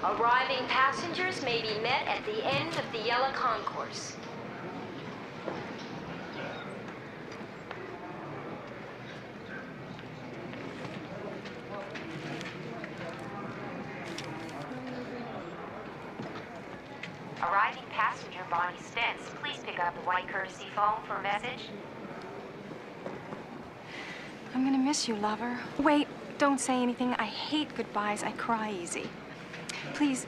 Arriving passengers may be met at the end of the yellow concourse. Arriving passenger Bonnie Stentz, please pick up the white courtesy phone for a message. I'm gonna miss you, lover. Wait, don't say anything. I hate goodbyes. I cry easy. Please,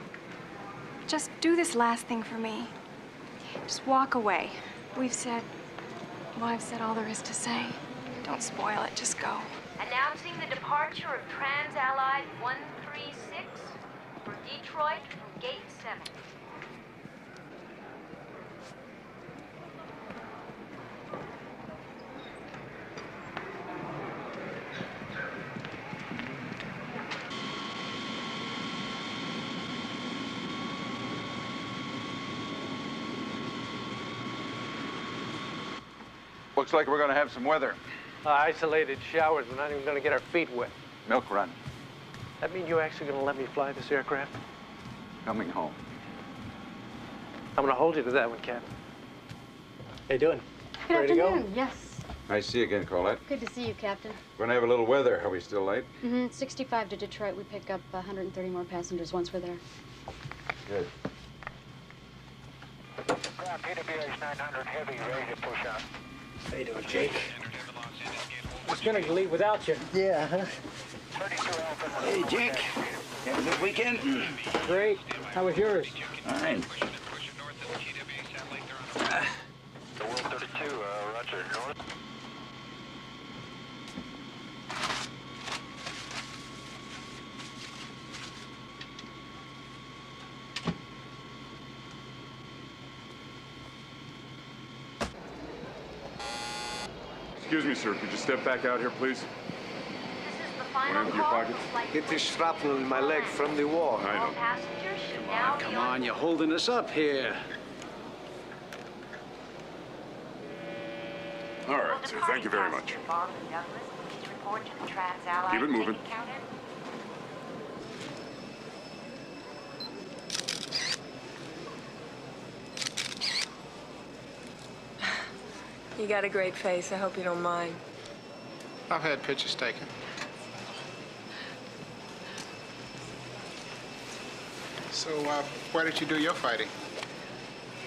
just do this last thing for me. Just walk away. I've said all there is to say. Don't spoil it. Just go. Announcing the departure of Trans-Allied 136 for Detroit from Gate 7. Looks like we're gonna have some weather. Isolated showers. We're not even gonna get our feet wet. Milk run. That mean you're actually gonna let me fly this aircraft? Coming home. I'm gonna hold you to that one, Captain. How you doing? Good Ready afternoon. to go? Yes. Nice to see you again, Colette. Good to see you, Captain. We're gonna have a little weather. Are we still late? 65 to Detroit. We pick up 130 more passengers once we're there. Good. PWH 900 heavy, ready to push out. How you doing, Jake? I was gonna leave without you. Yeah, huh? Hey, Jake. Have a good weekend? Great. How was yours? Fine. The World 32, roger, north. Excuse me, sir. Could you step back out here, please? This is the final Empty your call. pockets. Hit the shrapnel in my leg from the war. I All know. passengers should now be Come on, you're holding us up here. All right, sir. Thank you very much. Baldwin Douglas, please report to the Trans-Allied Keep it moving. ticket counter. You got a great face. I hope you don't mind. I've had pictures taken. So, where did you do your fighting?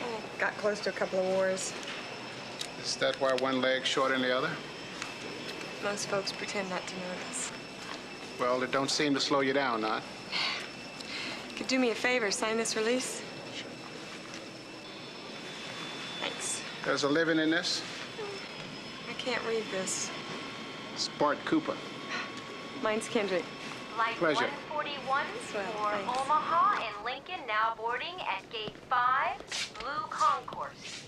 Oh, got close to a couple of wars. Is that why one leg's shorter than the other? Most folks pretend not to notice. Well, it don't seem to slow you down, not? Could do me a favor, sign this release? Thanks. There's a living in this. I can't read this. It's Bart Cooper. Mine's Kendrick. Flight Pleasure. 141 Swell, for thanks. Omaha and Lincoln now boarding at Gate 5, Blue Concourse.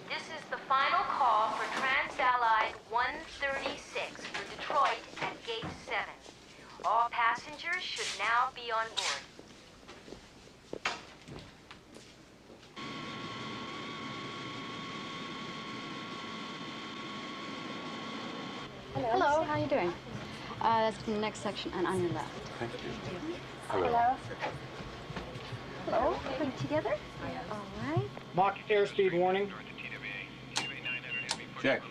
This is the final call for Trans-Allied 136 for Detroit at Gate 7. All passengers should now be on board. Hello. How you doing? That's the next section and on your left. Thank you. Hello. Hello. Put it together. All right. Mach airspeed warning. Check.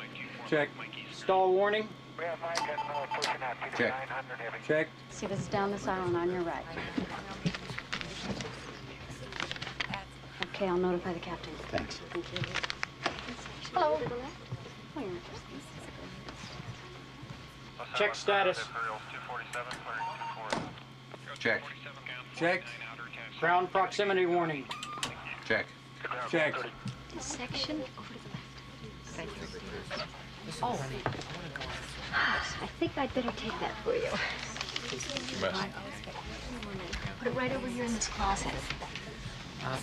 Check. Stall warning. We have Mike and pushing out PW Check. 900 heavy. Check. See, this is down this aisle and on your right. Okay, I'll notify the captain. Thanks. Thank you. Hello. Oh, you're Check status. Check. Check. Ground proximity warning. Check. Check. this section over to the left. Oh. I think I'd better take that for you. Put it right over here in this closet. Oh.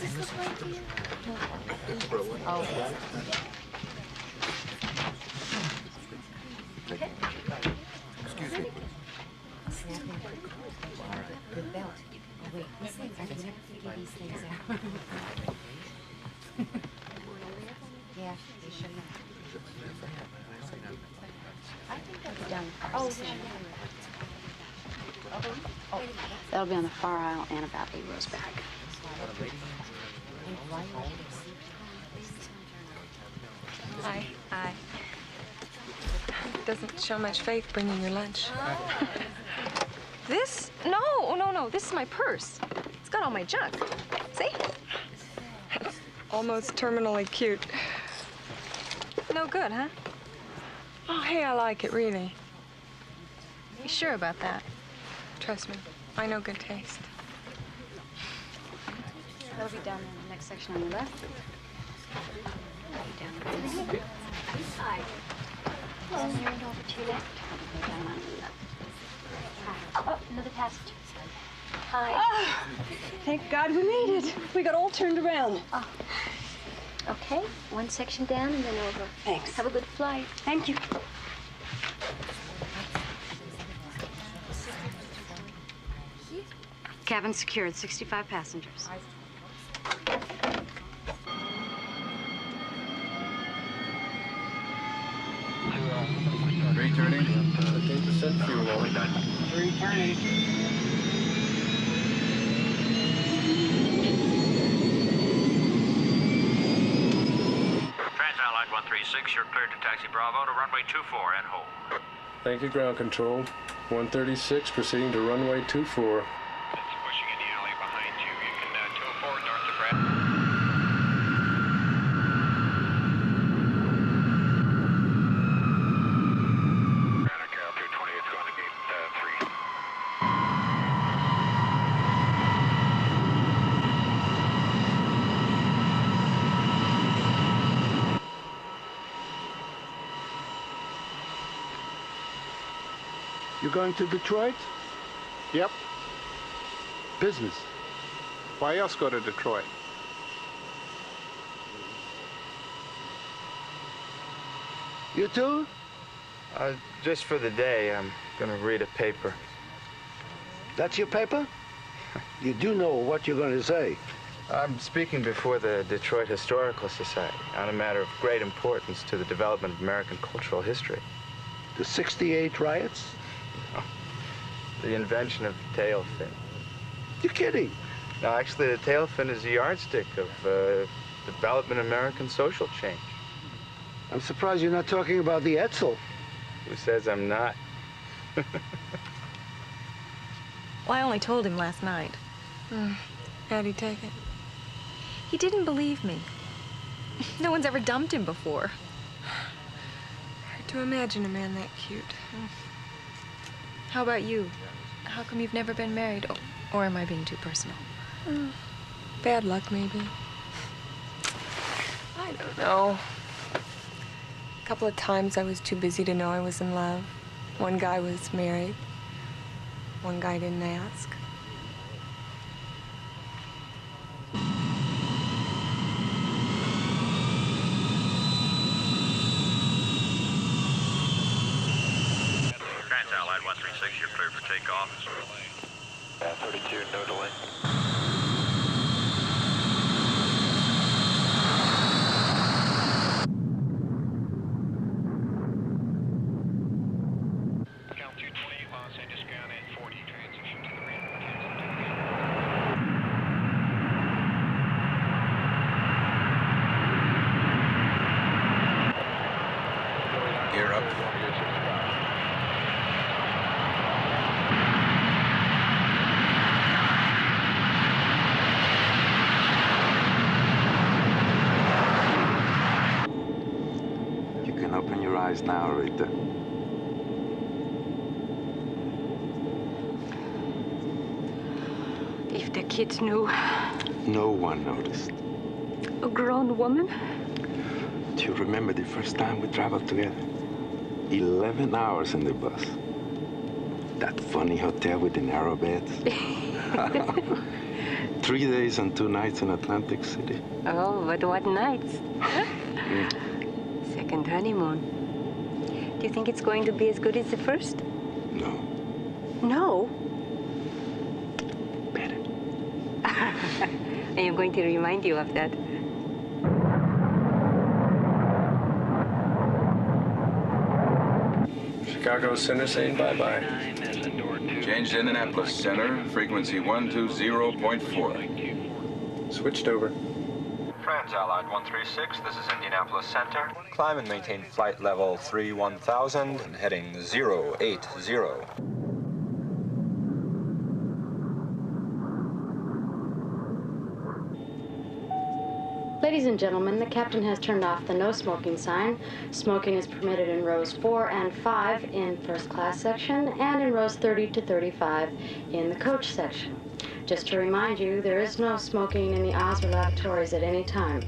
That'll be on the far aisle and about 8 rows back. Hi. Hi. Doesn't show much faith bringing your lunch. This? No. This is my purse. It's got all my junk. See? Almost terminally cute. No good, huh? Oh, hey, I like it, really. You sure about that? Trust me, I know good taste. That'll be down in the next section on the left. Down here. Hi. And you're over to your left. Go down on the left. Hi. Oh, another passenger. Hi. Thank God we made it. We got all turned around. Oh. Okay, one section down and then over. Thanks. Have a good flight. Thank you. Cabin secured, 65 passengers. Returning. 15% fuel oil. Returning. Trans-Allied 136, you're cleared to taxi Bravo to runway 24 and hold. Thank you, ground control. 136 proceeding to runway 24. It's pushing in the alley behind you. You can tow forward north of Brad. Cal 220 is going to gate 3. You going to Detroit? Yep. Business. Why else go to Detroit? You too? Just for the day, I'm gonna read a paper. That's your paper? You do know what you're going to say. I'm speaking before the Detroit Historical Society on a matter of great importance to the development of American cultural history. The 68 riots? The invention of the tail fin. You're kidding. No, actually, the tail fin is a yardstick of development American social change. I'm surprised you're not talking about the Etzel. Who says I'm not? Well, I only told him last night. How'd he take it? He didn't believe me. No one's ever dumped him before. Hard to imagine a man that cute. How about you? How come you've never been married? Or am I being too personal? Bad luck, maybe. I don't know. A couple of times I was too busy to know I was in love. One guy was married. One guy didn't ask. Trans-Allied 136, you're cleared for takeoff. 32, no delay. Cal 220, Los Angeles ground at 40, transition to the ramp. Gear up. You can open your eyes now, Rita. If the kids knew. No one noticed. A grown woman? Do you remember the first time we traveled together? 11 hours in the bus. That funny hotel with the narrow beds. 3 days and 2 nights in Atlantic City. Oh, but what nights? Second honeymoon. Do you think it's going to be as good as the first? No. No? Better. I am going to remind you of that. Chicago Center saying bye-bye. Change to Indianapolis Center, frequency 120.4. Switched over. Trans-Allied 136, this is Indianapolis Center. Climb and maintain flight level 31,000 and heading 080. Ladies and gentlemen, the captain has turned off the no smoking sign. Smoking is permitted in rows 4 and 5 in first class section and in rows 30 to 35 in the coach section. Just to remind you, there is no smoking in the aisles or lavatories at any time.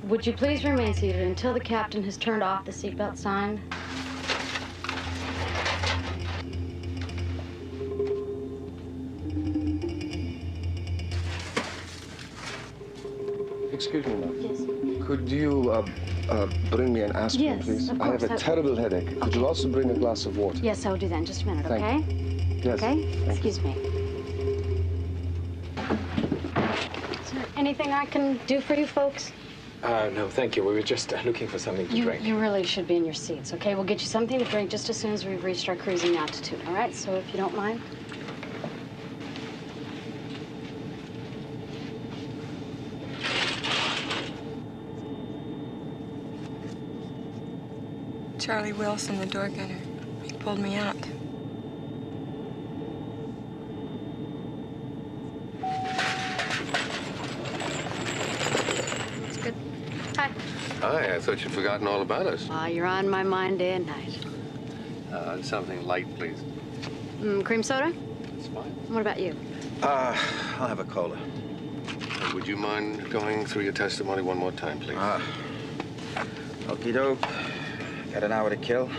Would you please remain seated until the captain has turned off the seatbelt sign? Excuse me, ma'am. Yes. Could you bring me an aspirin, Yes, please? of I have course. a terrible headache. Could you also bring a glass of water? Yes, I'll do that in just a minute, Thank okay? Yes. Okay? Thank Excuse me. Is there anything I can do for you folks? No, thank you. We were just looking for something to drink. You really should be in your seats, okay? We'll get you something to drink just as soon as we've reached our cruising altitude, all right? So if you don't mind. Charlie Wilson, the door gunner. He pulled me out. It's good. Hi. Hi, I thought you'd forgotten all about us. You're on my mind day and night. Something light, please. Cream soda? That's fine. What about you? I'll have a cola. Would you mind going through your testimony one more time, please? Okie doke. Got an hour to kill.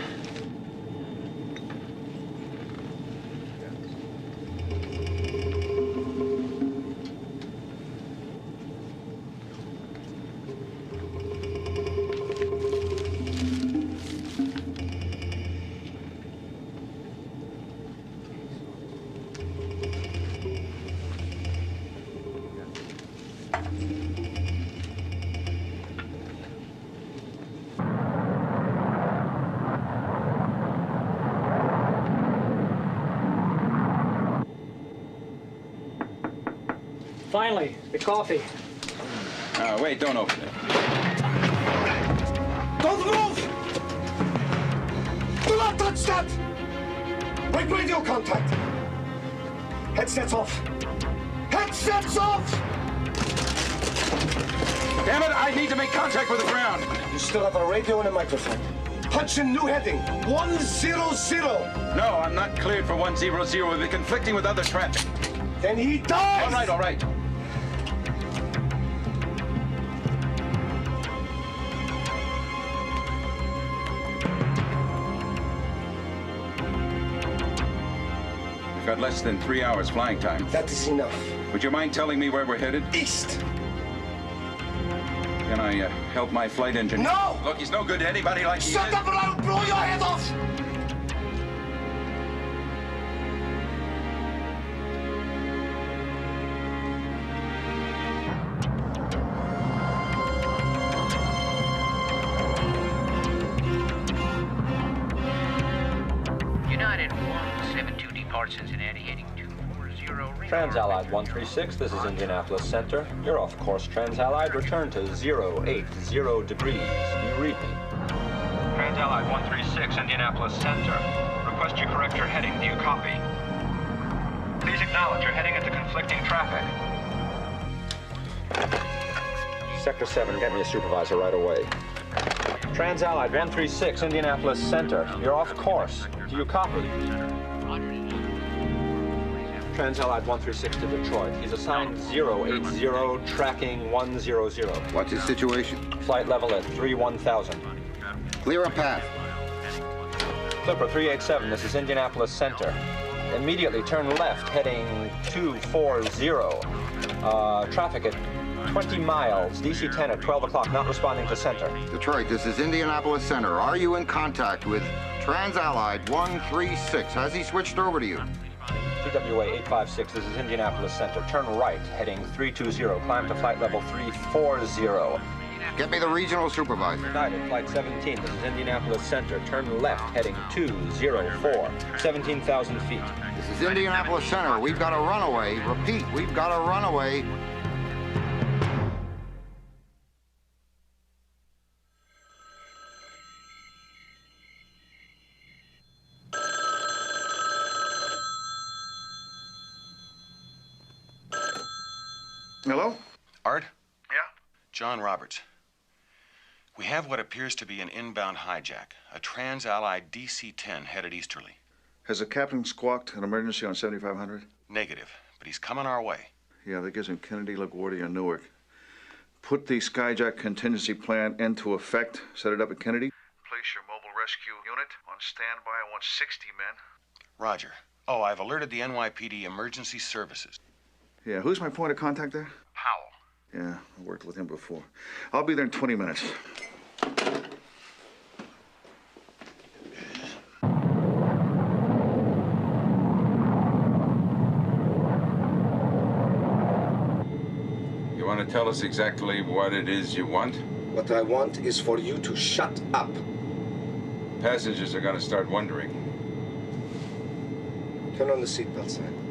Finally, the coffee. Wait, don't open it. Don't move! Do not touch that! Break radio contact! Headsets off! Headsets off! Damn it, I need to make contact with the ground. You still have a radio and a microphone. Punch in new heading, 100. No, I'm not cleared for 100. We've been conflicting with other traffic. Then he dies! All right, all right. We've got less than 3 hours flying time. That is enough. Would you mind telling me where we're headed? East! Can I help my flight engineer? No! Look, he's no good to anybody like he is. Shut up or I'll blow your head off! United 172 departs Cincinnati heading 240. Trans-Allied 136, this is Indianapolis Center. You're off course, Trans-Allied. Return to 080 degrees. Do you read me? Trans-Allied 136, Indianapolis Center. Request you correct your heading. Do you copy? Please acknowledge you're heading into conflicting traffic. Sector 7, get me a supervisor right away. Trans-Allied 136, Indianapolis Center. You're off course. Do you copy? Trans-Allied 136 to Detroit. He's assigned 080, tracking 100. What's his situation? Flight level at 31,000. Clear a path. Clipper 387, this is Indianapolis Center. Immediately turn left, heading 240. Traffic at 20 miles, DC 10 at 12 o'clock, not responding to center. Detroit, this is Indianapolis Center. Are you in contact with Trans-Allied 136? Has he switched over to you? TWA 856, this is Indianapolis Center. Turn right, heading 320. Climb to flight level 340. Get me the regional supervisor. United Flight 17, this is Indianapolis Center. Turn left, heading 204, 17,000 feet. This is Indianapolis Center. We've got a runaway. Repeat, we've got a runaway. Hello? Art? Yeah? John Roberts. We have what appears to be an inbound hijack, a Trans-Allied DC-10 headed easterly. Has the captain squawked an emergency on 7500? Negative, but he's coming our way. Yeah, that gives him Kennedy, LaGuardia, and Newark. Put the skyjack contingency plan into effect. Set it up at Kennedy. Place your mobile rescue unit on standby. I want 60 men. Roger. Oh, I've alerted the NYPD Emergency Services. Yeah, who's my point of contact there? Powell. Yeah, I worked with him before. I'll be there in 20 minutes. You want to tell us exactly what it is you want? What I want is for you to shut up. Passengers are going to start wondering. Turn on the seatbelt sign.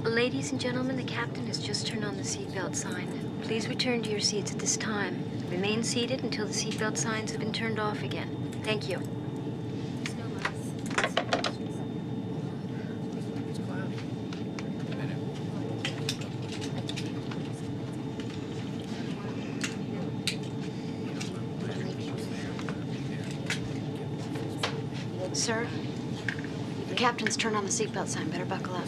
Ladies and gentlemen, the captain has just turned on the seatbelt sign. Please return to your seats at this time. Remain seated until the seatbelt signs have been turned off again. Thank you. Sir, the captain's turned on the seatbelt sign. Better buckle up.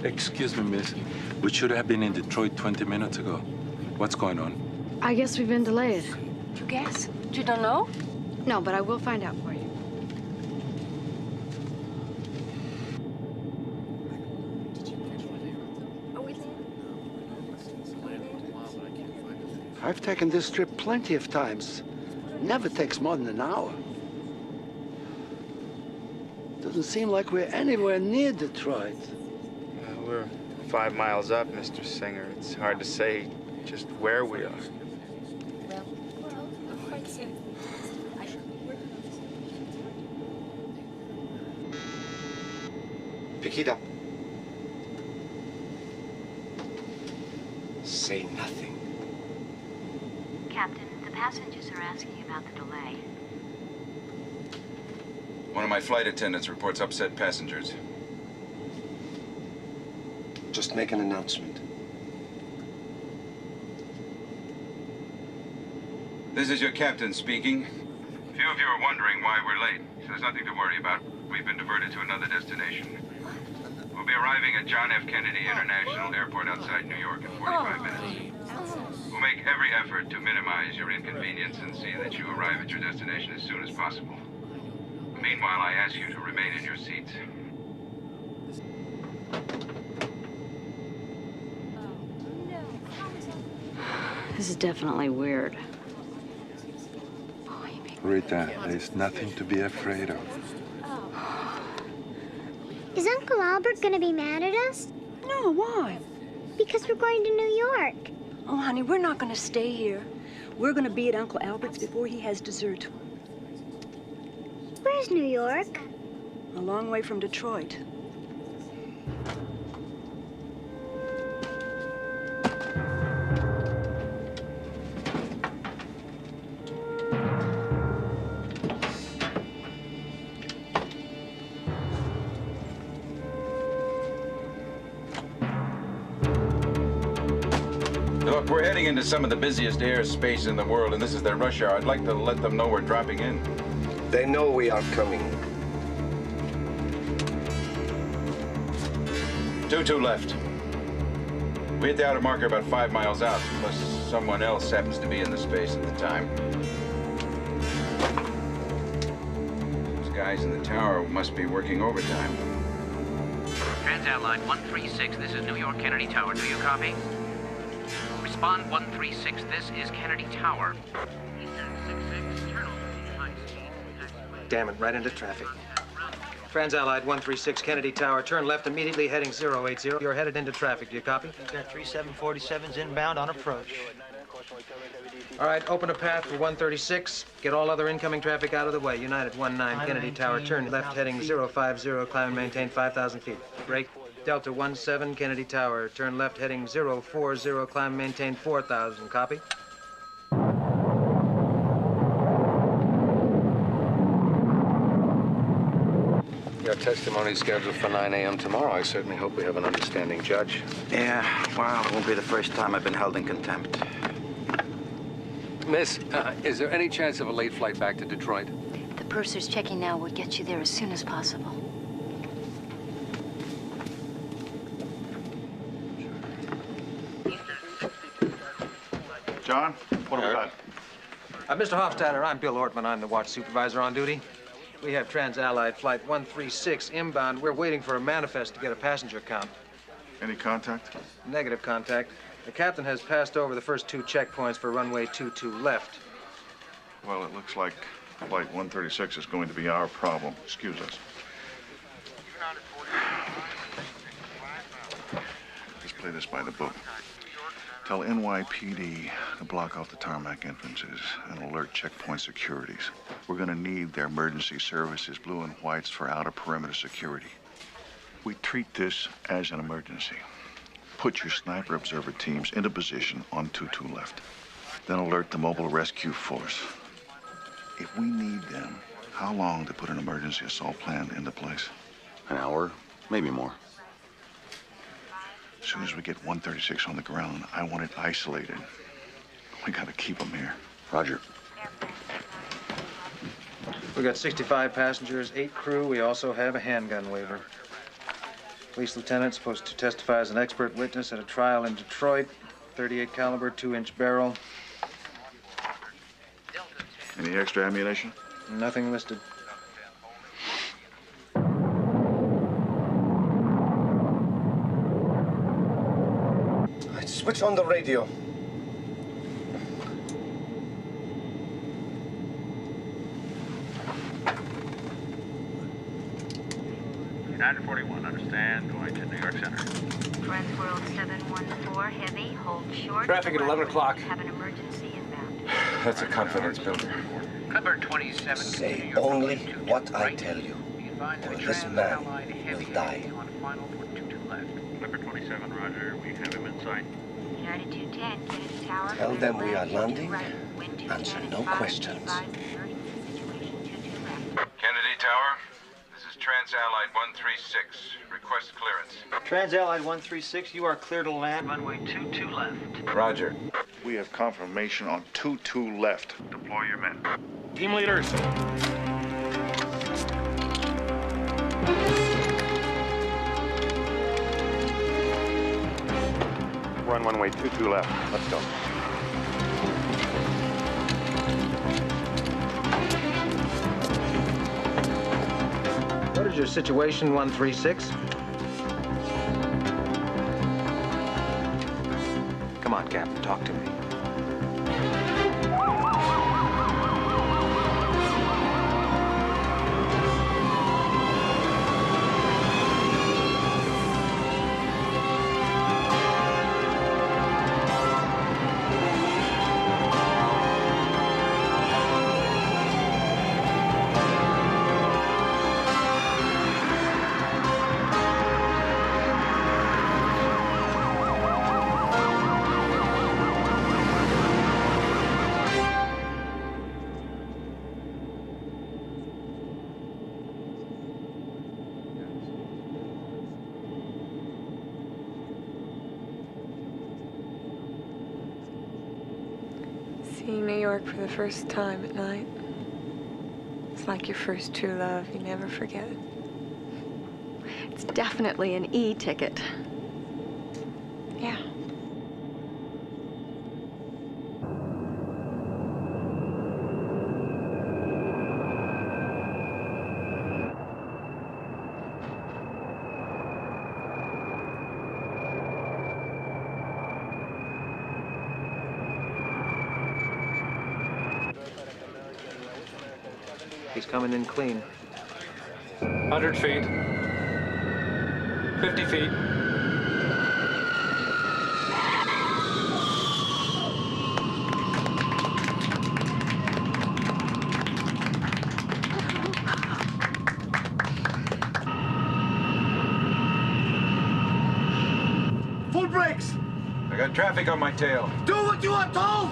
Excuse me, miss. We should have been in Detroit 20 minutes ago. What's going on? I guess we've been delayed. You guess? You don't know? No, but I will find out for you. I've taken this trip plenty of times. Never takes more than an hour. Doesn't seem like we're anywhere near Detroit. We're 5 miles up, Mr. Singer. It's hard to say just where we are. Pick it up. Say nothing. Captain, the passengers are asking about the delay. One of my flight attendants reports upset passengers. Just make an announcement. This is your captain speaking. Few of you are wondering why we're late. So there's nothing to worry about. We've been diverted to another destination. We'll be arriving at John F. Kennedy International Airport outside New York in 45 minutes. We'll make every effort to minimize your inconvenience and see that you arrive at your destination as soon as possible. Meanwhile, I ask you to remain in your seats. This is definitely weird. Rita, there's nothing to be afraid of. Is Uncle Albert gonna be mad at us? No, why? Because we're going to New York. Oh, honey, we're not gonna stay here. We're gonna be at Uncle Albert's before he has dessert. Where's New York? A long way from Detroit. Look, we're heading into some of the busiest airspace in the world, and this is their rush hour. I'd like to let them know we're dropping in. They know we are coming. 22 left. We hit the outer marker about 5 miles out, unless someone else happens to be in the space at the time. Those guys in the tower must be working overtime. Trans-Allied 136, this is New York Kennedy Tower. Do you copy? Respond 136, this is Kennedy Tower. Eastern 66, turn over high speed. damn it, right into traffic. Transallied 136 Kennedy Tower, turn left immediately, heading 080. You're headed into traffic, do you copy? We've got 3747s inbound on approach. All right, open a path for 136. Get all other incoming traffic out of the way. United 19 Kennedy Tower, turn left, heading 050, climb and maintain 5,000 feet. Break. Delta 17 Kennedy Tower, turn left, heading 040, climb and maintain 4,000. Copy? Your testimony scheduled for 9 a.m. tomorrow. I certainly hope we have an understanding judge. Yeah, well, it won't be the first time I've been held in contempt. Miss, is there any chance of a late flight back to Detroit? The purser's checking now. We'll get you there as soon as possible. John, what have we got? Mr. Hofstadter, I'm Bill Ortman. I'm the watch supervisor on duty. We have Transallied Flight 136 inbound. We're waiting for a manifest to get a passenger count. Any contact? Negative contact. The captain has passed over the first 2 checkpoints for runway 22 left. Well, it looks like Flight 136 is going to be our problem. Excuse us. Let's play this by the book. Tell NYPD to block off the tarmac entrances and alert checkpoint securities. We're going to need their emergency services, blue and whites, for outer perimeter security. We treat this as an emergency. Put your sniper observer teams into position on 22 left. Then alert the mobile rescue force. If we need them, how long to put an emergency assault plan into place? An hour, maybe more. As soon as we get 136 on the ground, I want it isolated. We gotta keep them here. Roger. We got 65 passengers, 8 crew. We also have a handgun waiver. Police lieutenant supposed to testify as an expert witness at a trial in Detroit. 38 caliber, 2-inch barrel. Any extra ammunition? Nothing listed. Switch on the radio. United 41, understand, going to New York Center. Friends World 714, heavy, hold short. Traffic at 11 o'clock. Have an emergency inbound. That's a confidence builder. Cover 27. Say only what I tell you, or this man will die. On final for 22 left. Clipper 27, roger. We have him in sight. United 210, Kennedy Tower. Tell them we are landing. Answer no questions. Kennedy Tower, this is Transallied 136. Request clearance. Transallied 136, you are clear to land. Runway 22 left. Roger. We have confirmation on 22 left. Deploy your men. Team leaders. Run runway 22 left. Let's go. What is your situation, 136? Come on, Captain, talk to me. Seeing New York for the first time at night. It's like your first true love. You never forget it. It's definitely an E-ticket. Yeah. He's coming in clean. 100 feet. 50 feet. Full brakes! I got traffic on my tail. Do what you are told!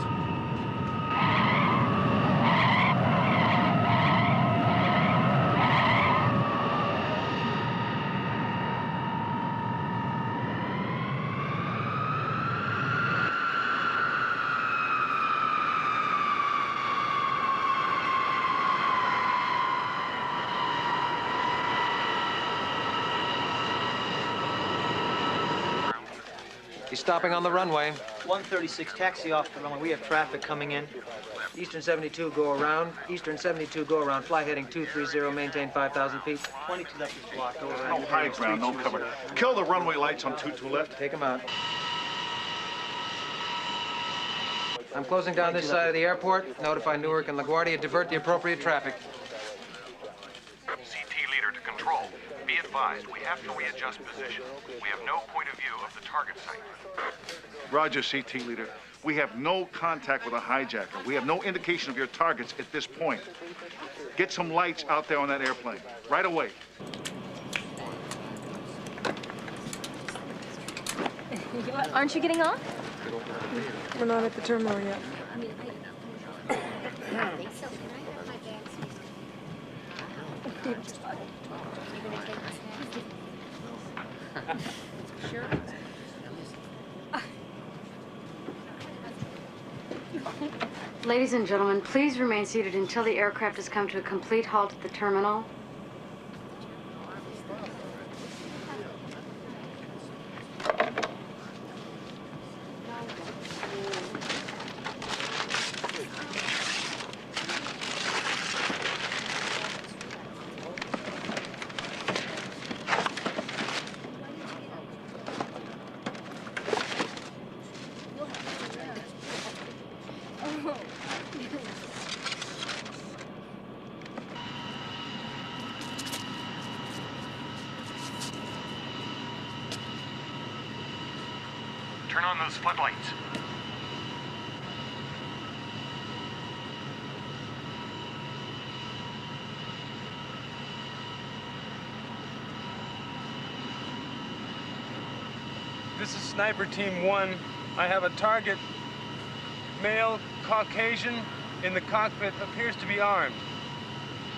He's stopping on the runway. 136, taxi off the runway. We have traffic coming in. Eastern 72, go around. Eastern 72, go around. Fly heading 230, maintain 5,000 feet. 22 left is blocked. Over. No high ground, no cover. Kill the runway lights on 22 left. Take them out. I'm closing down this side of the airport. Notify Newark and LaGuardia. Divert the appropriate traffic. CT leader to control. Be advised, we have to readjust position. We have no point of view of the target site. Roger, CT leader. We have no contact with a hijacker. We have no indication of your targets at this point. Get some lights out there on that airplane. Right away. Aren't you getting off? We're not at the terminal yet. Ladies and gentlemen, please remain seated until the aircraft has come to a complete halt at the terminal. Turn on those floodlights. This is Sniper Team 1. I have a target, male, Caucasian, in the cockpit, appears to be armed.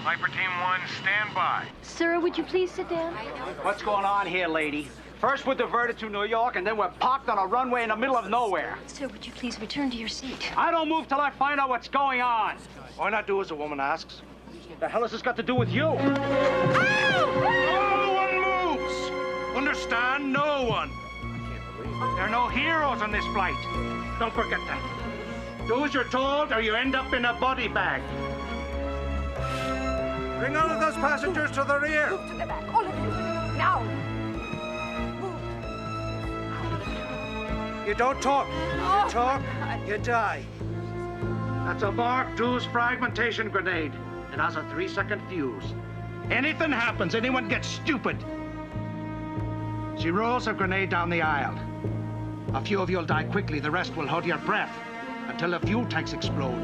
Sniper Team 1, stand by. Sir, would you please sit down? What's going on here, lady? First we're diverted to New York, and then we're parked on a runway in the middle of nowhere. Sir, would you please return to your seat? I don't move till I find out what's going on. Why not do as the woman asks? The hell has this got to do with you? No one moves! Understand? No one. There are no heroes on this flight. Don't forget that. Do as you're told, or you end up in a body bag. Bring all of those passengers to the rear. Move to the back, all of you. Now. You don't talk. You talk, you die. That's a Mark II's fragmentation grenade. It has a 3-second fuse. Anything happens, anyone gets stupid. She rolls her grenade down the aisle. A few of you'll die quickly, the rest will hold your breath until the fuel tanks explode.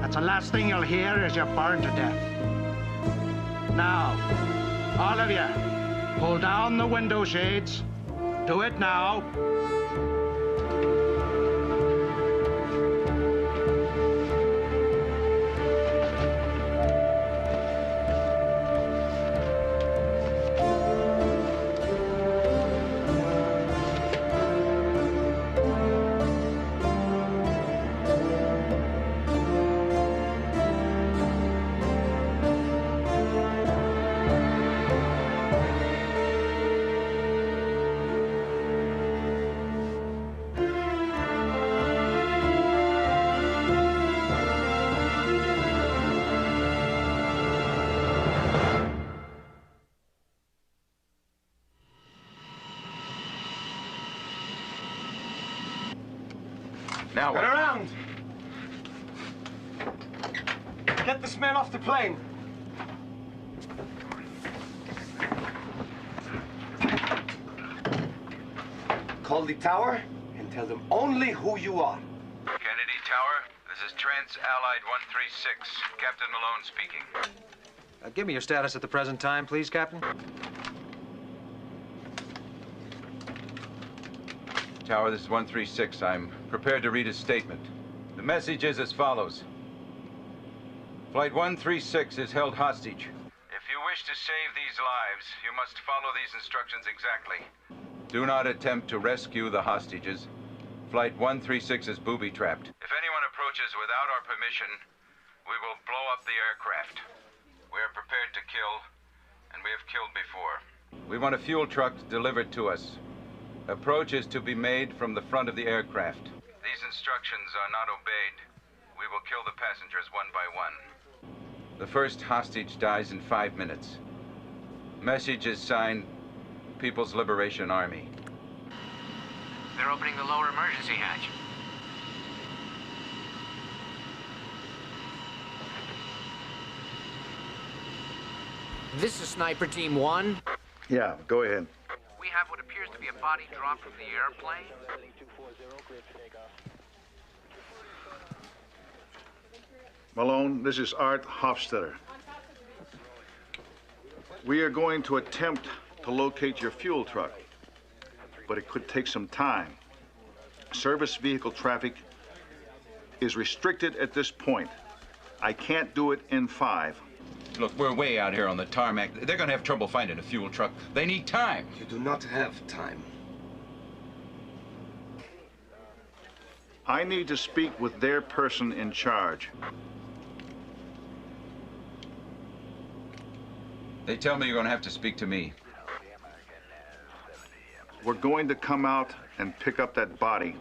That's the last thing you'll hear as you're burned to death. Now, all of you, pull down the window shades. Do it now. Now Get what? around! Get this man off the plane. Call the tower and tell them only who you are. Kennedy Tower, this is Trans-Allied 136. Captain Malone speaking. Give me your status at the present time, please, Captain. Tower, this is 136. I'm prepared to read a statement. The message is as follows. Flight 136 is held hostage. If you wish to save these lives, you must follow these instructions exactly. Do not attempt to rescue the hostages. Flight 136 is booby-trapped. If anyone approaches without our permission, we will blow up the aircraft. We are prepared to kill, and we have killed before. We want a fuel truck delivered to us. Approach is to be made from the front of the aircraft. These instructions are not obeyed. We will kill the passengers one by one. The first hostage dies in 5 minutes. Message is signed People's Liberation Army. They're opening the lower emergency hatch. This is Sniper Team 1. Yeah, go ahead. We have what appears to be a body drop from the airplane. Malone, this is Art Hofstetter. We are going to attempt to locate your fuel truck, but it could take some time. Service vehicle traffic is restricted at this point. I can't do it in 5. Look, we're way out here on the tarmac. They're gonna have trouble finding a fuel truck. They need time. You do not have time. I need to speak with their person in charge. They tell me you're gonna have to speak to me. We're going to come out and pick up that body.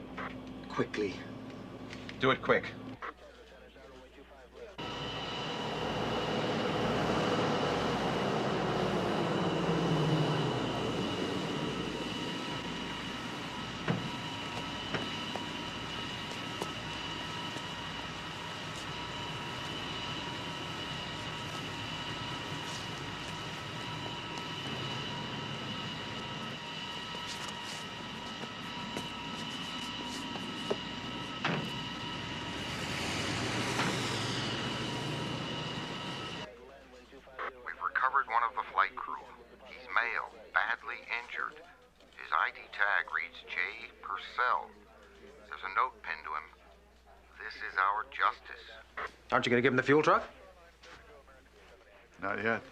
Quickly. Do it quick. tag reads J. Purcell. There's a note pinned to him. This is our justice. Aren't you going to give him the fuel truck? Not yet.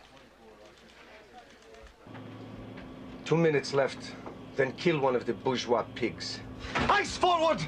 2 minutes left. Then kill one of the bourgeois pigs. Ice forward!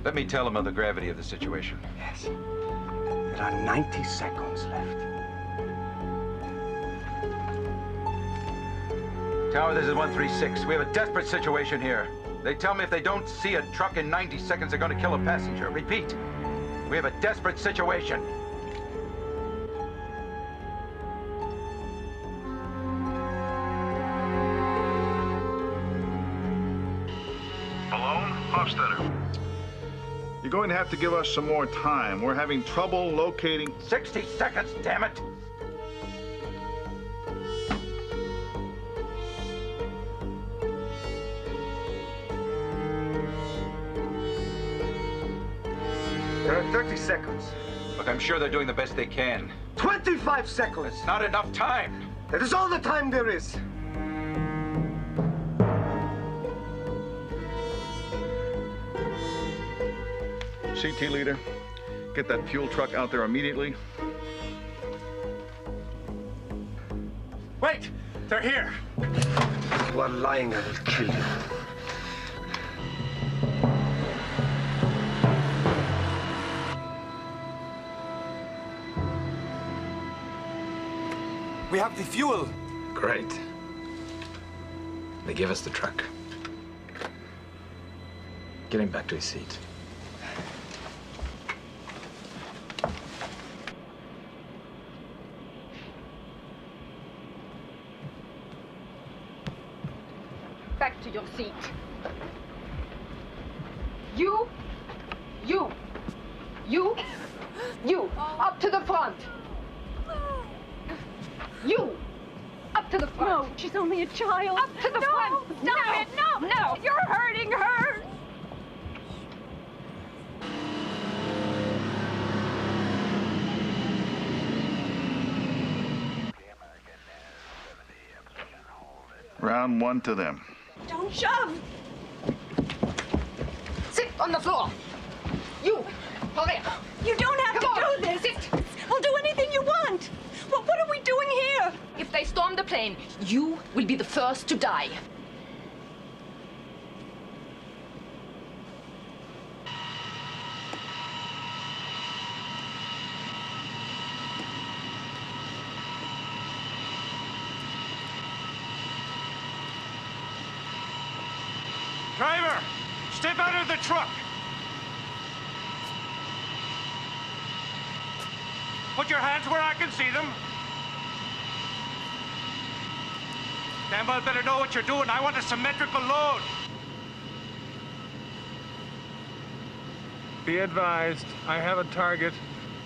Let me tell him of the gravity of the situation. Yes. There are 90 seconds left. Tower, this is 136. We have a desperate situation here. They tell me if they don't see a truck in 90 seconds, they're going to kill a passenger. Repeat, we have a desperate situation. Malone, Hofstetter. You're going to have to give us some more time. We're having trouble locating... 60 seconds, damn it! There are 30 seconds. Look, I'm sure they're doing the best they can. 25 seconds! It's not enough time. That is all the time there is. CT leader, get that fuel truck out there immediately. Wait! They're here! you are lying, I will kill you. We have the fuel. Great. They give us the truck. Get him back to his seat. Back to your seat. You, up to the front. You, up to the front. No, she's only a child. Up to the front. Stop it. No. You're hurting her. Round one to them. Don't shove. Sit on the floor. You, hurry. You don't have Come to on. do this. Sit. We'll do anything you want. What are we doing here? If they storm the plane, you will be the first to die. Driver, step out of the truck. Put your hands where I can see them. Damn well better know what you're doing. I want a symmetrical load. Be advised, I have a target,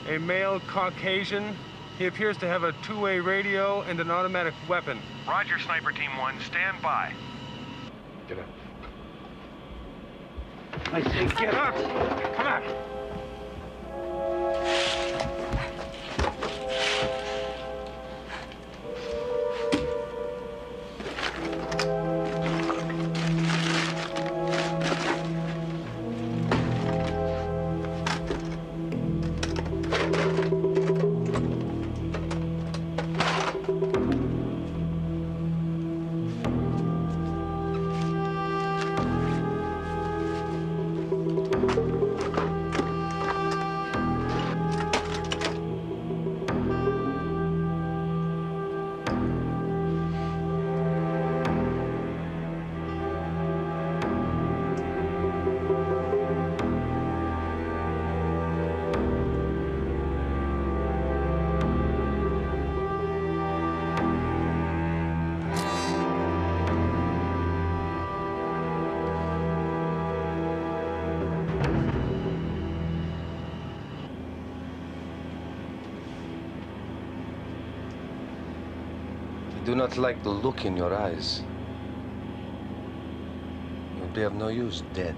a male Caucasian. He appears to have a two-way radio and an automatic weapon. Roger, Sniper Team 1. Stand by. Get up. I say get up. Come on. I do not like the look in your eyes. You'll be of no use dead.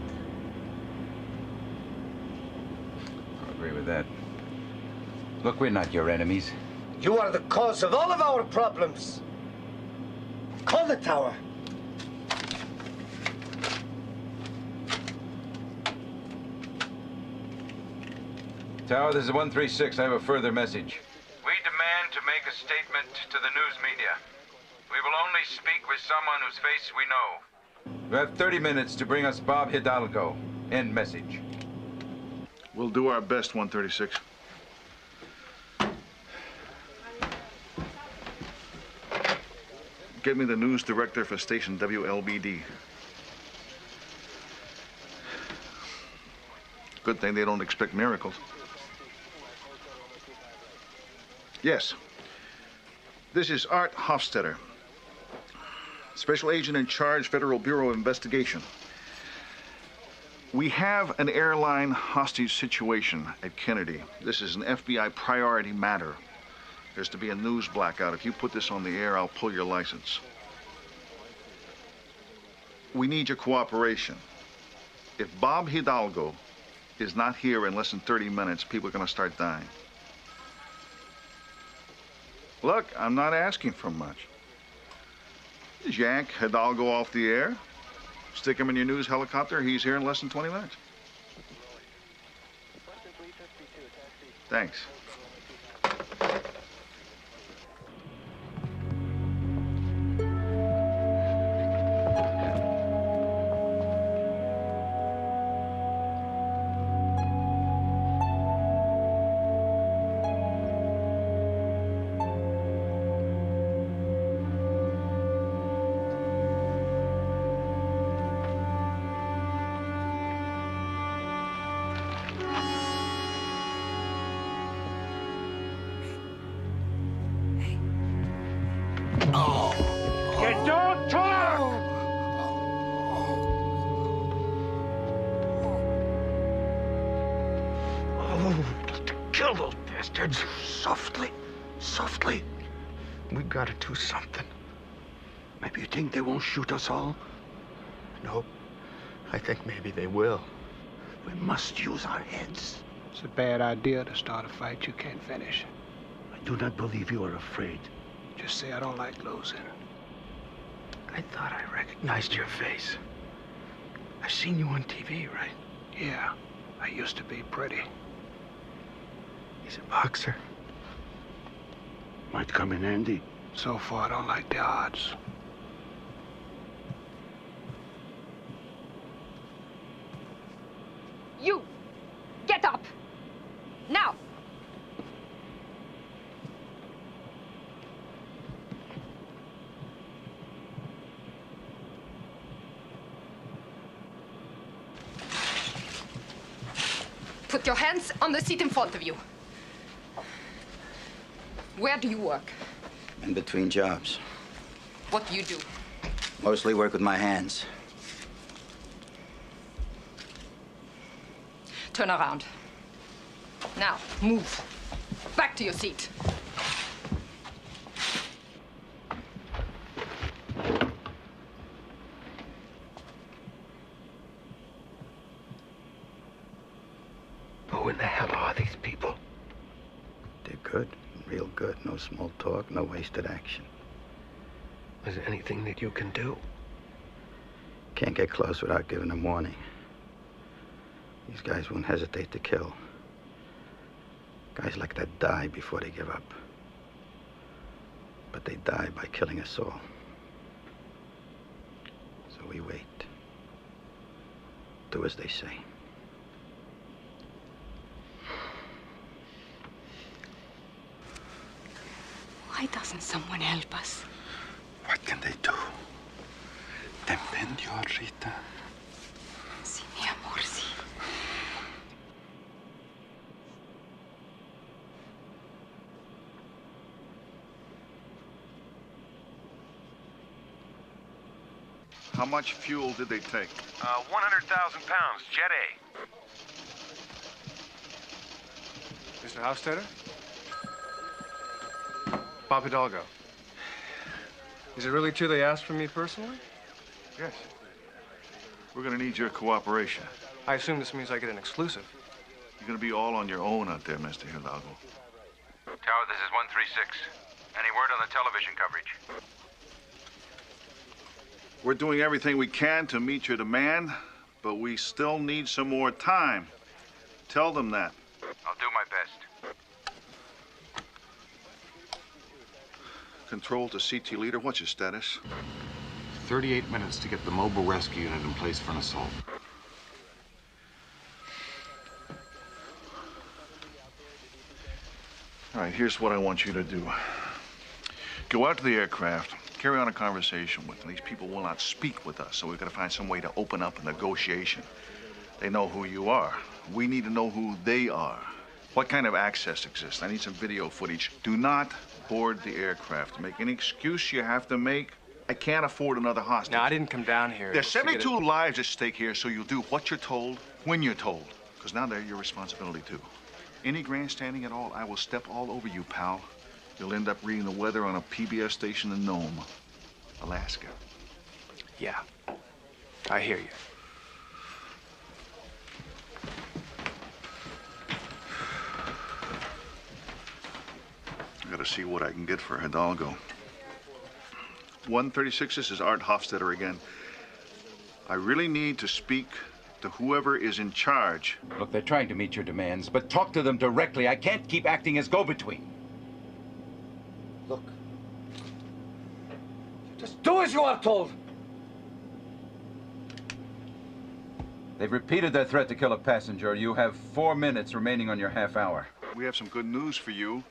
I agree with that. Look, we're not your enemies. You are the cause of all of our problems. Call the tower. Tower, this is 136. I have a further message. We demand to make a statement to the news media. We will only speak with someone whose face we know. We have 30 minutes to bring us Bob Hidalgo. End message. We'll do our best, 136. Get me the news director for station WLBD. Good thing they don't expect miracles. Yes. This is Art Hofstetter, Special Agent in Charge, Federal Bureau of Investigation. We have an airline hostage situation at Kennedy. This is an FBI priority matter. There's to be a news blackout. If you put this on the air, I'll pull your license. We need your cooperation. If Bob Hidalgo is not here in less than 30 minutes, people are going to start dying. Look, I'm not asking for much. Just yank Hidalgo off the air, stick him in your news helicopter, he's here in less than 20 minutes. Thanks. those bastards. Softly. Softly. We gotta do something. Maybe you think they won't shoot us all? No. I think maybe they will. We must use our heads. It's a bad idea to start a fight you can't finish. I do not believe you are afraid. Just say I don't like losing. I thought I recognized your face. I've seen you on TV, right? Yeah, I used to be pretty. He's a boxer. Might come in handy. So far, I don't like the odds. You! Get up! Now! Put your hands on the seat in front of you. Where do you work? In between jobs. What do you do? Mostly work with my hands. Turn around. Now, move. Back to your seat. Who in the hell are these people? They're good. Real good. No small talk, no wasted action. Is there anything that you can do? Can't get close without giving them warning. These guys won't hesitate to kill. Guys like that die before they give up. But they die by killing us all. So we wait. Do as they say. Why doesn't someone help us? What can they do? Depende, Rita. Sí, mi amor, sí. How much fuel did they take? 100,000 pounds, Jet A. Mr. Hofstadter? Bob Hidalgo. Is it really true they asked for me personally? Yes. We're gonna need your cooperation. I assume this means I get an exclusive. You're gonna be all on your own out there, Mr. Hidalgo. Tower, this is 136. Any word on the television coverage? We're doing everything we can to meet your demand, but we still need some more time. Tell them that. I'll do my best. Control to CT leader, what's your status? 38 minutes to get the mobile rescue unit in place for an assault. All right, here's what I want you to do. Go out to the aircraft, carry on a conversation with them. These people will not speak with us, so we've got to find some way to open up a negotiation. They know who you are. We need to know who they are. What kind of access exists? I need some video footage. Do not board the aircraft. Make any excuse you have to make. I can't afford another hostage. No, I didn't come down here. There's 72 lives at stake here, so you'll do what you're told, when you're told. Because now they're your responsibility, too. Any grandstanding at all, I will step all over you, pal. You'll end up reading the weather on a PBS station in Nome, Alaska. Yeah, I hear you. I gotta see what I can get for Hidalgo. 136, this is Art Hofstadter again. I really need to speak to whoever is in charge. Look, they're trying to meet your demands, but talk to them directly. I can't keep acting as go-between. Look. Just do as you are told. They've repeated their threat to kill a passenger. You have 4 minutes remaining on your half hour. We have some good news for you.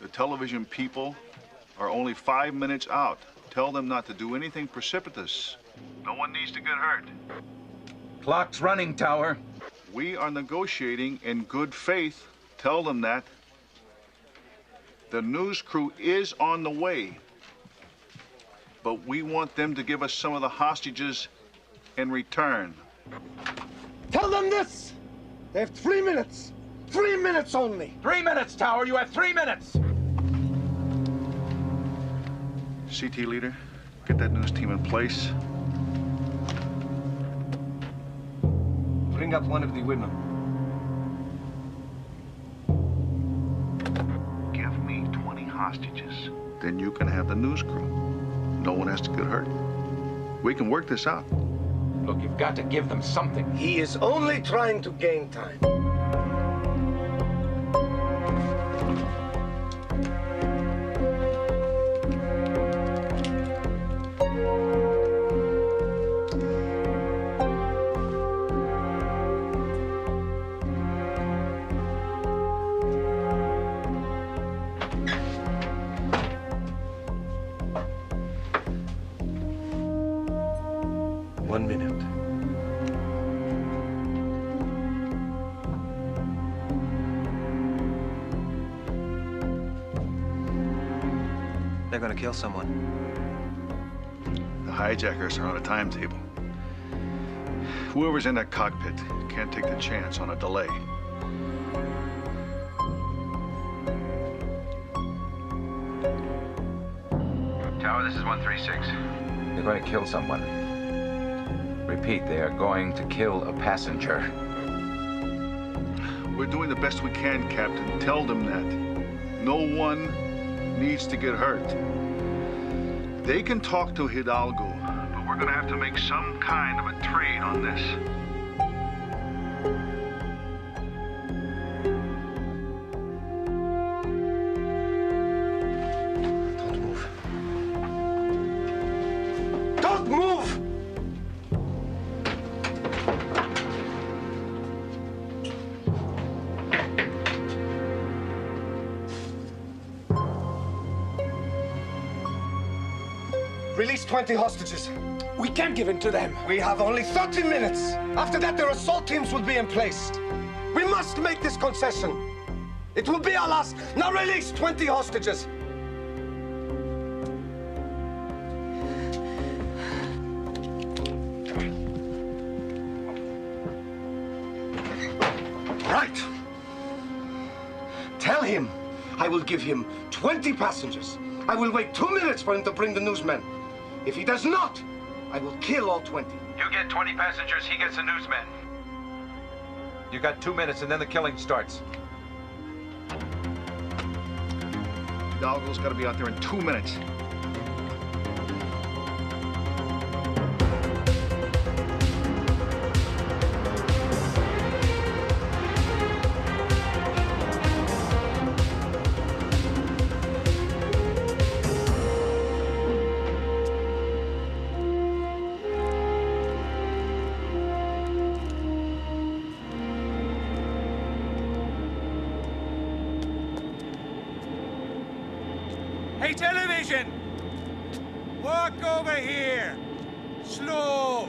The television people are only 5 minutes out. Tell them not to do anything precipitous. No one needs to get hurt. Clock's running, Tower. We are negotiating in good faith. Tell them that. The news crew is on the way. But we want them to give us some of the hostages in return. Tell them this! They have 3 minutes. 3 minutes only. 3 minutes, Tower. You have 3 minutes. CT leader, get that news team in place. Bring up one of the women. Give me 20 hostages. Then you can have the news crew. No one has to get hurt. We can work this out. Look, you've got to give them something. He is only trying to gain time. One minute. They're gonna kill someone. The hijackers are on a timetable. Whoever's in that cockpit can't take the chance on a delay. Tower, this is 136. They're going to kill someone. Repeat, they are going to kill a passenger. We're doing the best we can, Captain. Tell them that. No one needs to get hurt. They can talk to Hidalgo, but we're gonna have to make some kind of a trade on this. Don't move! Release 20 hostages. We can't give in to them. We have only 30 minutes. After that, their assault teams will be in place. We must make this concession. It will be our last. Now release 20 hostages. Right. Tell him I will give him 20 passengers. I will wait 2 minutes for him to bring the newsmen. If he does not, I will kill all 20. You get 20 passengers, he gets the newsmen. You got 2 minutes and then the killing starts. Hidalgo's got to be out there in 2 minutes. Hey, television! Walk over here! Slow!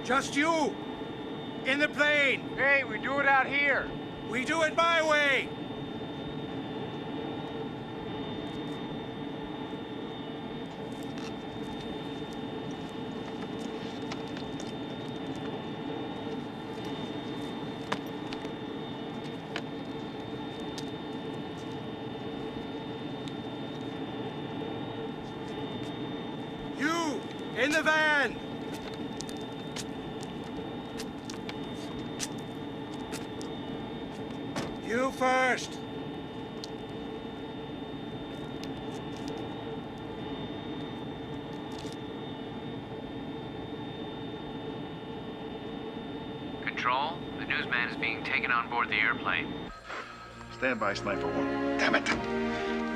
Just you! In the plane! Hey, we do it out here! We do it my way! You! In the van! You first! Control, the newsman is being taken on board the airplane. Stand by, Sniper 1. Damn it!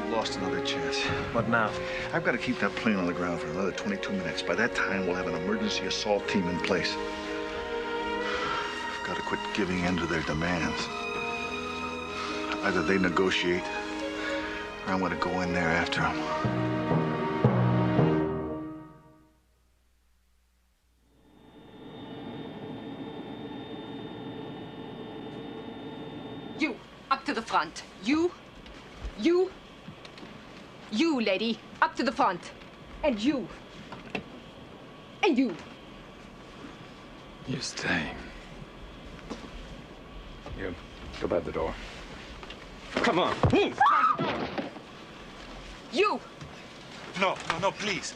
We lost another chance. What now? I've got to keep that plane on the ground for another 22 minutes. By that time, we'll have an emergency assault team in place. I've got to quit giving in to their demands. Either they negotiate, or I'm going to go in there after them. You, up to the front. You. You, lady, up to the front. And you. And you. You stay. You, go by the door. Come on. You! No, please.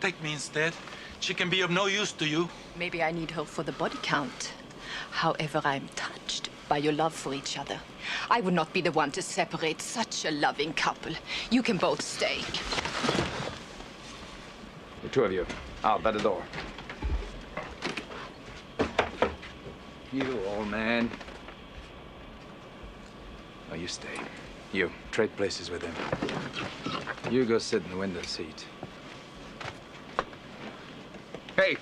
Take me instead. She can be of no use to you. Maybe I need her for the body count. However, I'm touched by your love for each other. I would not be the one to separate such a loving couple. You can both stay. The two of you, out by the door. You, old man. Oh, you stay. You, trade places with him. You go sit in the window seat. Hey!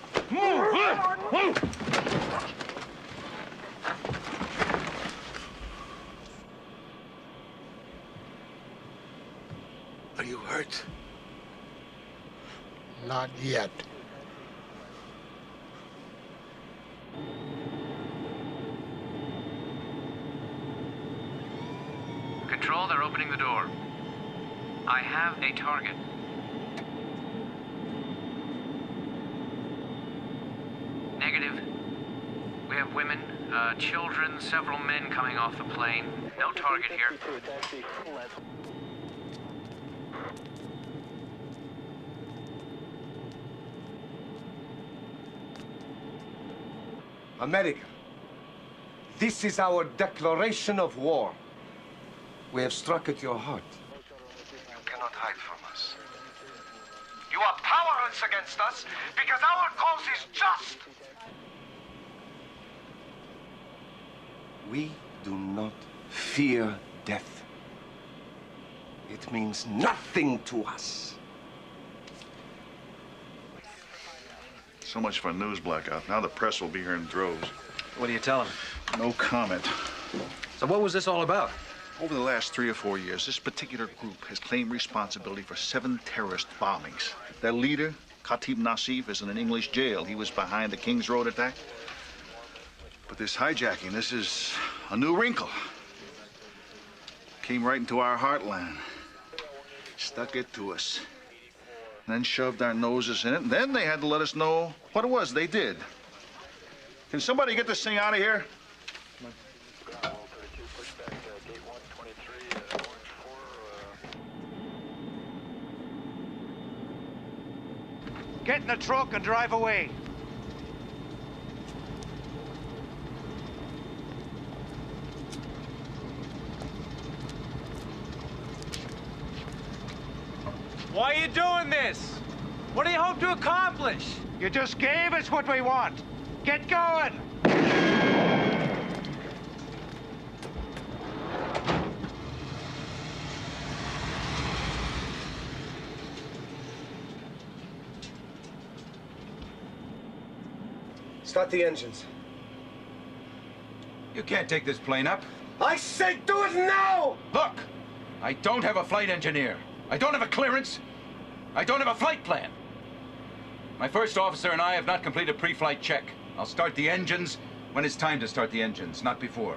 Are you hurt? Not yet. Control, they're opening the door. I have a target. Negative. We have women, children, several men coming off the plane. No target here. America, this is our declaration of war. We have struck at your heart. You cannot hide from us. You are powerless against us because our cause is just. We do not fear death. It means nothing to us. So much for a news blackout. Now the press will be here in droves. What do you tell them? No comment. So what was this all about? Over the last 3 or 4 years, this particular group has claimed responsibility for 7 terrorist bombings. Their leader, Khatib Nassif, is in an English jail. He was behind the Kings Road attack. But this hijacking, this is a new wrinkle. Came right into our heartland. Stuck it to us. And then shoved our noses in it. And then they had to let us know what it was they did. Can somebody get this thing out of here? Get in the truck and drive away. Why are you doing this? What do you hope to accomplish? You just gave us what we want. Get going. Start the engines. You can't take this plane up. I say do it now! Look, I don't have a flight engineer. I don't have a clearance. I don't have a flight plan. My first officer and I have not completed a pre-flight check. I'll start the engines when it's time to start the engines, not before.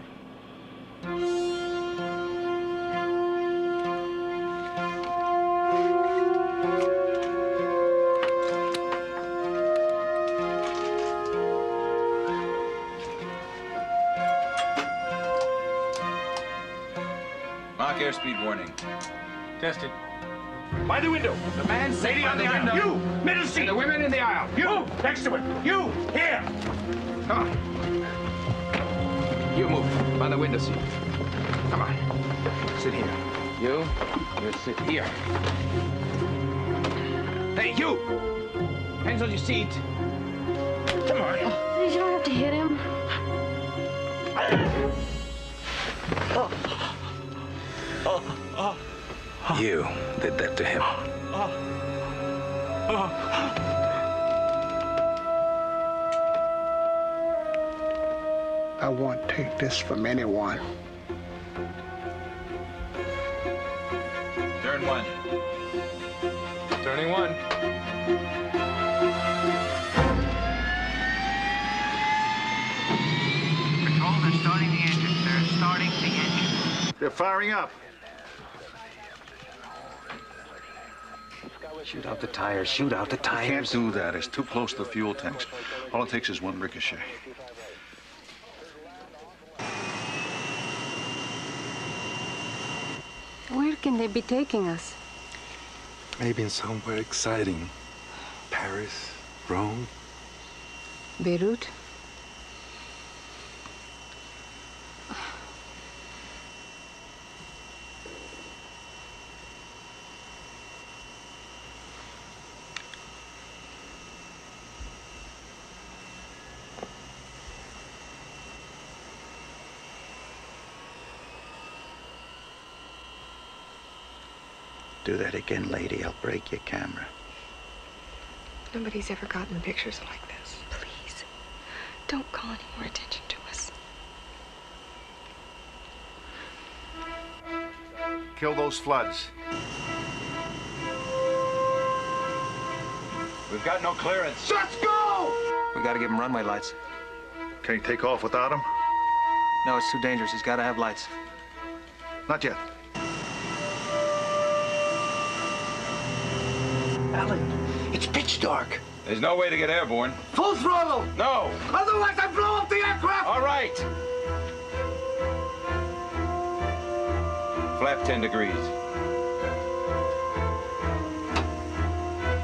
Mach airspeed warning. Tested. By the window. The man Lady on the aisle. You, middle seat. And the women in the aisle. You, next to it. You, here. Come on. You move by the window seat. Come on. Sit here. You sit here. Hey, you! Hands on your seat. Come on. Please, you don't have to hit him. You did that to him. I won't take this from anyone. Turn one. Turning one. Control, they're starting the engines. They're starting the engines. They're firing up. Shoot out the tires. Shoot out the You tires. can't do that. It's too close to the fuel tanks. All it takes is one ricochet. Where can they be taking us? Maybe in somewhere exciting. Paris, Rome. Beirut? Do that again, lady. I'll break your camera. Nobody's ever gotten pictures like this. Please, don't call any more attention to us. Kill those floods. We've got no clearance. Let's go! We gotta give him runway lights. Can you take off without him? No, it's too dangerous. He's gotta have lights. Not yet. Alan, it's pitch dark. There's no way to get airborne. Full throttle! No! Otherwise I blow up the aircraft! All right! Flap 10 degrees.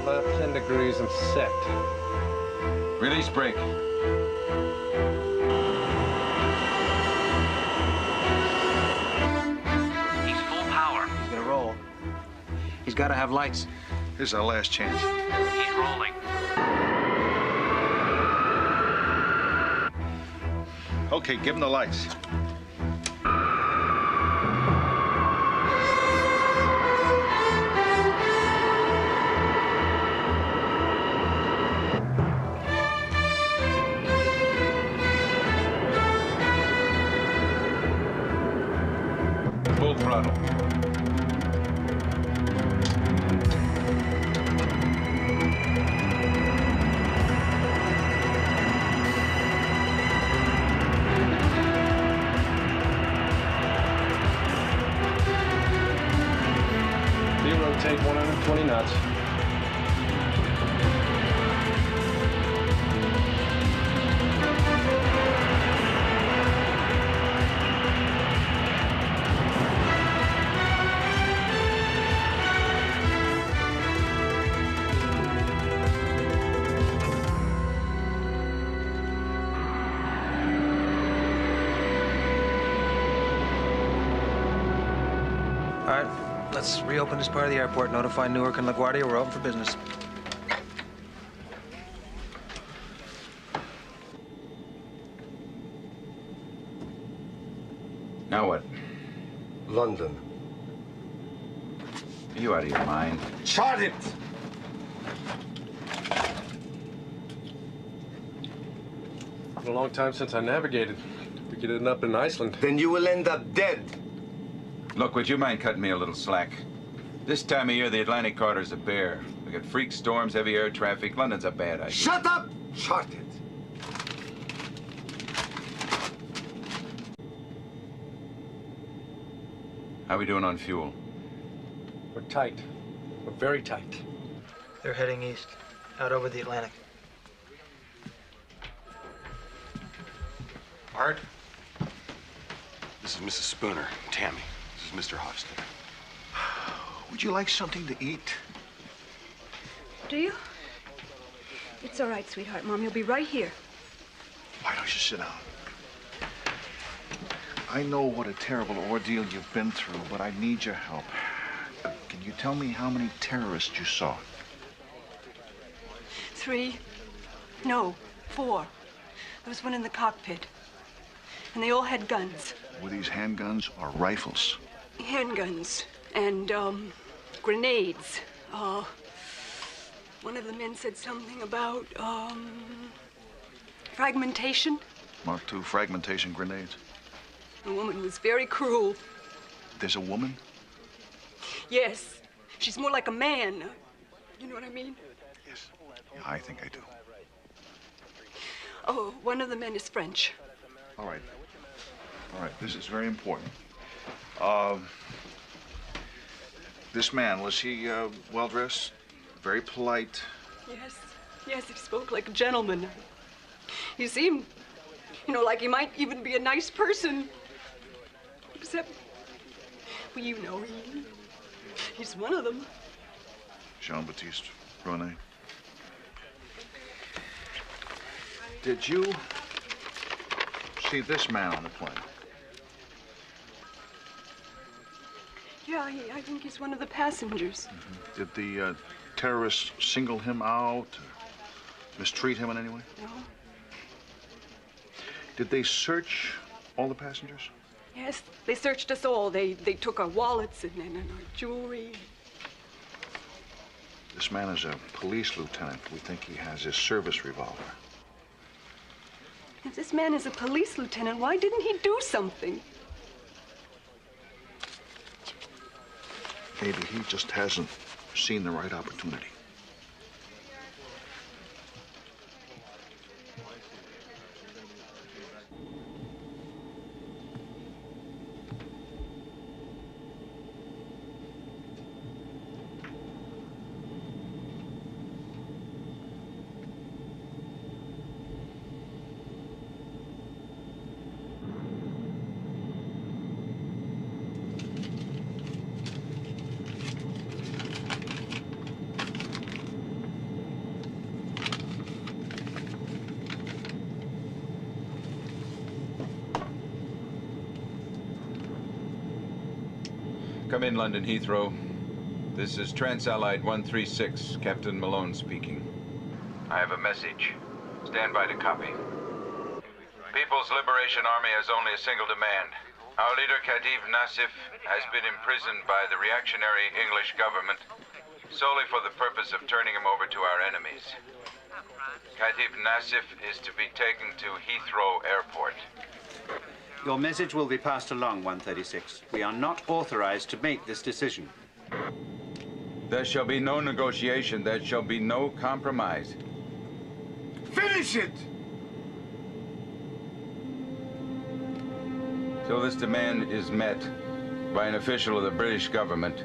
Flap 10 degrees and set. Release brake. He's full power. He's gonna roll. He's gotta have lights. Here's our last chance. He's rolling. Okay, give him the lights. Full throttle. Rotate 120 knots. All right. Let's reopen this part of the airport, notify Newark and LaGuardia we're open for business. Now what? London. Are you out of your mind? Chart it! It's been a long time since I navigated. We could end up in Iceland. Then you will end up dead. Look, would you mind cutting me a little slack? This time of year, the Atlantic corridor's a bear. We got freak storms, heavy air traffic. London's a bad idea. Shut up! Chart it. How we doing on fuel? We're tight. We're very tight. They're heading east, out over the Atlantic. Art? This is Mrs. Spooner. Tammy. This is Mr. Hofstad. Would you like something to eat? Do you? It's all right, sweetheart. Mom, you'll be right here. Why don't you sit down? I know what a terrible ordeal you've been through, but I need your help. Can you tell me how many terrorists you saw? 3. No, 4. There was one in the cockpit. And they all had guns. Were these handguns or rifles? Handguns and, grenades. One of the men said something about, fragmentation. Mark II fragmentation grenades. The woman was very cruel. There's a woman? Yes. She's more like a man. You know what I mean? Yes. Yeah, I think I do. Oh, one of the men is French. All right. All right, this is very important. This man, was he well-dressed? Very polite. Yes, yes, he spoke like a gentleman. He seemed, you know, like he might even be a nice person. Except, well, you know, he's one of them. Jean-Baptiste René. Did you see this man on the plane? Yeah, I think he's one of the passengers. Did the terrorists single him out, or mistreat him in any way? No. Did they search all the passengers? Yes, they searched us all. They took our wallets and our jewelry. This man is a police lieutenant. We think he has his service revolver. If this man is a police lieutenant, why didn't he do something? Maybe he just hasn't seen the right opportunity. Come in, London Heathrow. This is Trans-Allied 136, Captain Malone speaking. I have a message. Stand by to copy. People's Liberation Army has only a single demand. Our leader, Khatif Nassif, has been imprisoned by the reactionary English government solely for the purpose of turning him over to our enemies. Khatif Nassif is to be taken to Heathrow Airport. Your message will be passed along, 136. We are not authorized to make this decision. There shall be no negotiation. There shall be no compromise. Finish it! Till this demand is met by an official of the British government,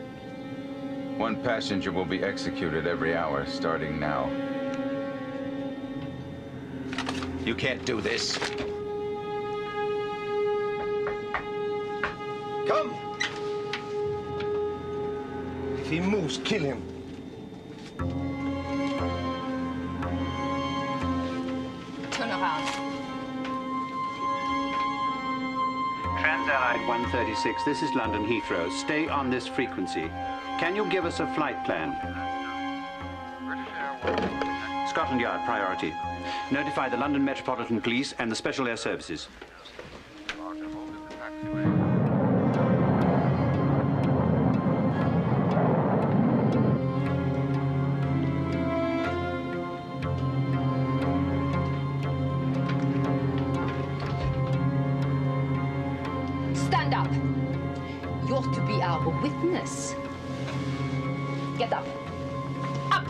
one passenger will be executed every hour, starting now. You can't do this. Come! If he moves, kill him. Turn around. Trans-Allied 136, this is London Heathrow. Stay on this frequency. Can you give us a flight plan? Scotland Yard, priority. Notify the London Metropolitan Police and the Special Air Services. Stand up. You're to be our witness. Get up. Up!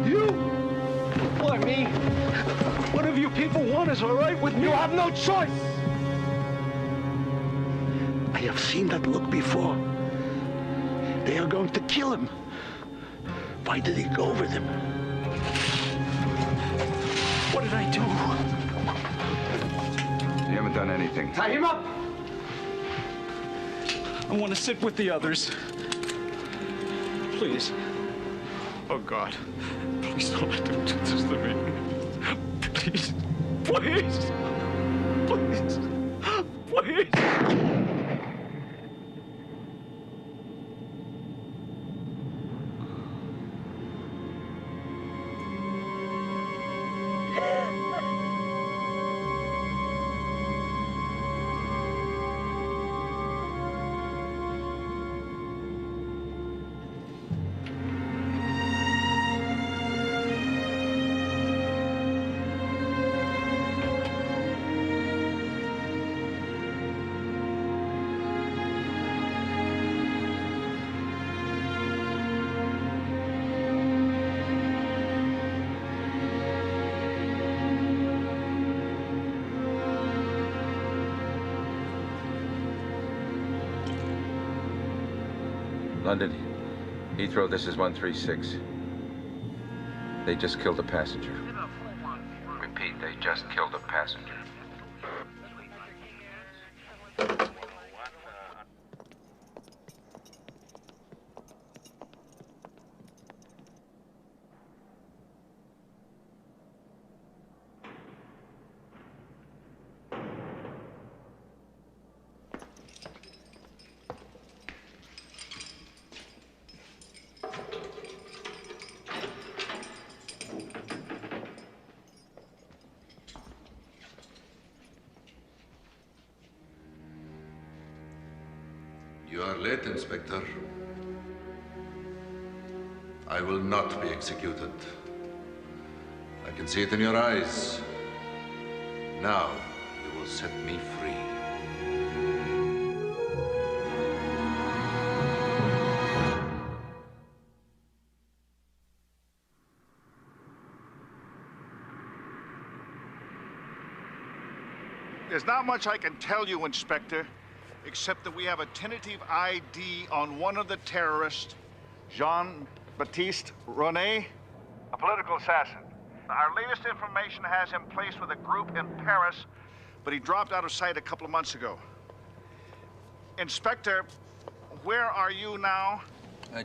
You? Why, me? Whatever you people want is all right with me. You have no choice. I have seen that look before. They are going to kill him. Why did he go over them? What did I do? You haven't done anything. Tie him up! I want to sit with the others. Please. Oh, God. Please don't let them do this to me. Please. Please. Please. Please. London, Heathrow, this is 136. They just killed a passenger. Repeat, they just killed a passenger. You are late, Inspector. I will not be executed. I can see it in your eyes. Now, you will set me free. There's not much I can tell you, Inspector, except that we have a tentative ID on one of the terrorists, Jean-Baptiste René, a political assassin. Our latest information has him placed with a group in Paris, but he dropped out of sight a couple of months ago. Inspector, where are you now?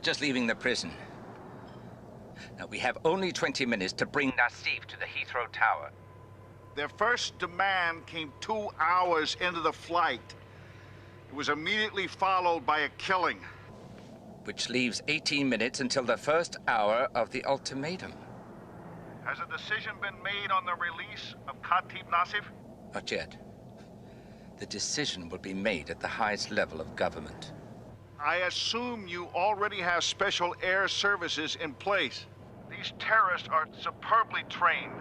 Just leaving the prison. Now, we have only 20 minutes to bring Nassif to the Heathrow Tower. Their first demand came 2 hours into the flight. It was immediately followed by a killing. Which leaves 18 minutes until the first hour of the ultimatum. Has a decision been made on the release of Khatib Nassif? Not yet. The decision will be made at the highest level of government. I assume you already have special air services in place. These terrorists are superbly trained.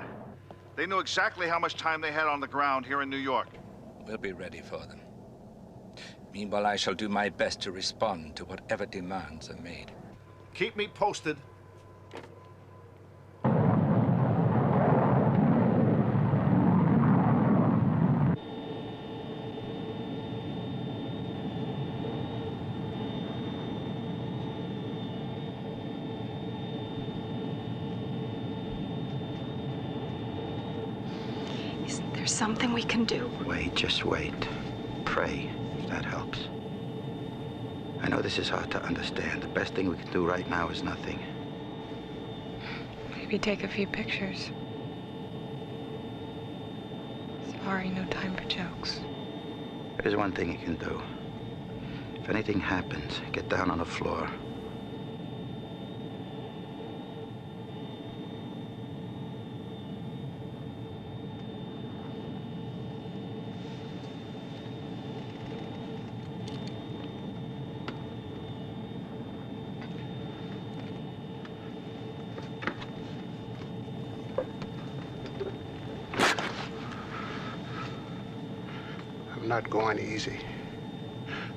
They knew exactly how much time they had on the ground here in New York. We'll be ready for them. Meanwhile, I shall do my best to respond to whatever demands are made. Keep me posted. Isn't there something we can do? Wait, just wait. Pray, if that helps. I know this is hard to understand. The best thing we can do right now is nothing. Maybe take a few pictures. Sorry, no time for jokes. There's one thing you can do. If anything happens, get down on the floor. I'm not going easy.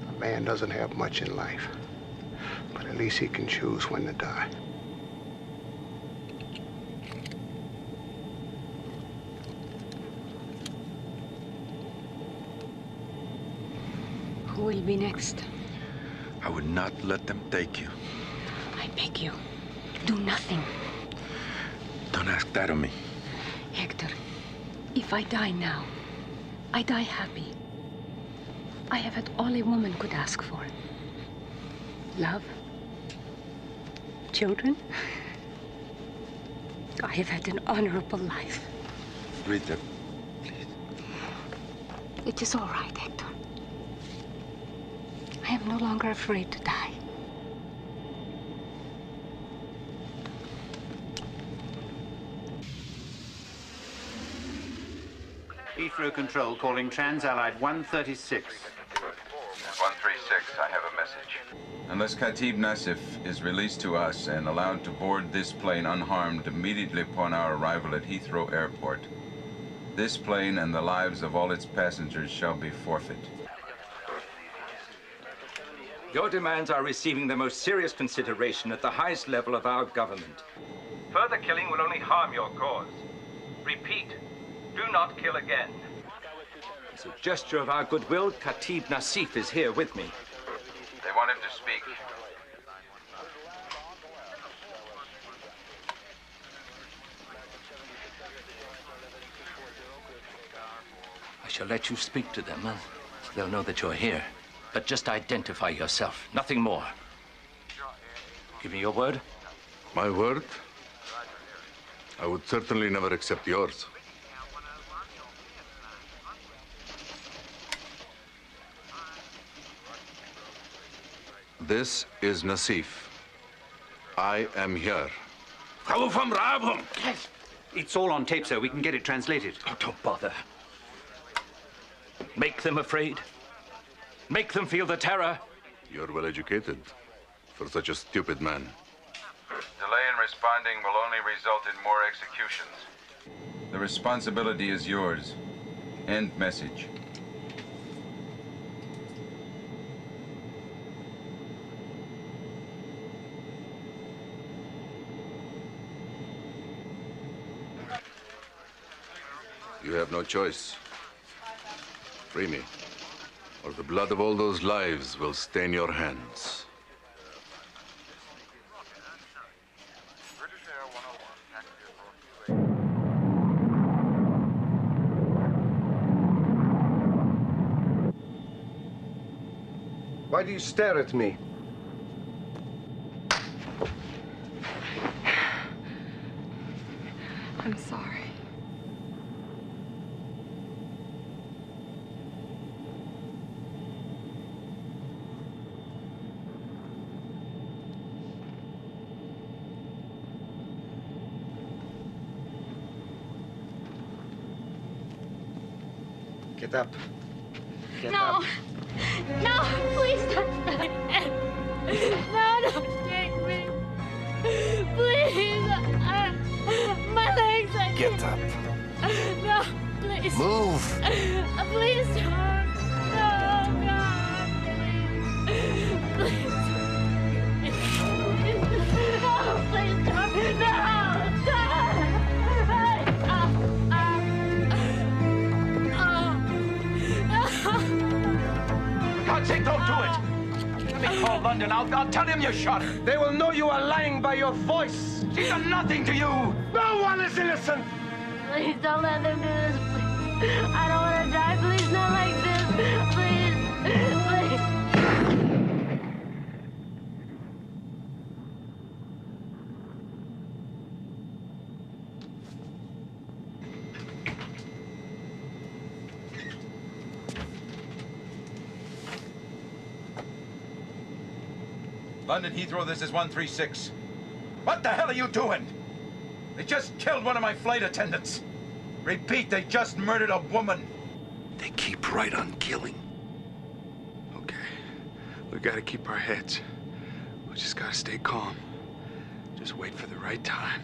A man doesn't have much in life, but at least he can choose when to die. Who will be next? I would not let them take you. I beg you, do nothing. Don't ask that of me. Hector, if I die now, I die happy. I have had all a woman could ask for. Love. Children. I have had an honorable life. Rita, It is all right, Hector. I am no longer afraid to die. Heathrow Control calling Trans-Allied 136. 136, I have a message. Unless Khatib Nassif is released to us and allowed to board this plane unharmed immediately upon our arrival at Heathrow Airport, this plane and the lives of all its passengers shall be forfeit. Your demands are receiving the most serious consideration at the highest level of our government. Further killing will only harm your cause. Repeat, do not kill again. As a gesture of our goodwill, Khatib Nassif is here with me. They want him to speak. shall let you speak to them. They'll know that you're here. But just identify yourself, nothing more. Give me your word. My word? I would certainly never accept yours. This is Nassif. I am here. It's all on tape, sir. We can get it translated. Oh, don't bother. Make them afraid. Make them feel the terror. You're well educated for such a stupid man. Delay in responding will only result in more executions. The responsibility is yours. End message. You have no choice. Free me, or the blood of all those lives will stain your hands. Why do you stare at me? I'm sorry. Get up. Get No. up. No, please don't. No, don't take me. Please. My legs are... Get up. No, please. Move. Please don't. No, God, please. Please. No, please don't. No, God. God's sake, don't do it! Let me call London. I'll tell him you shot her. They will know you are lying by your voice. She's done nothing to you. No one is innocent. Please don't let them do this, please. I don't want to die. Please, not like this. Please. Please. London Heathrow, this is 136. What the hell are you doing? They just killed one of my flight attendants. Repeat, they just murdered a woman. They keep right on killing. Okay, we gotta keep our heads. We just gotta stay calm. Just wait for the right time.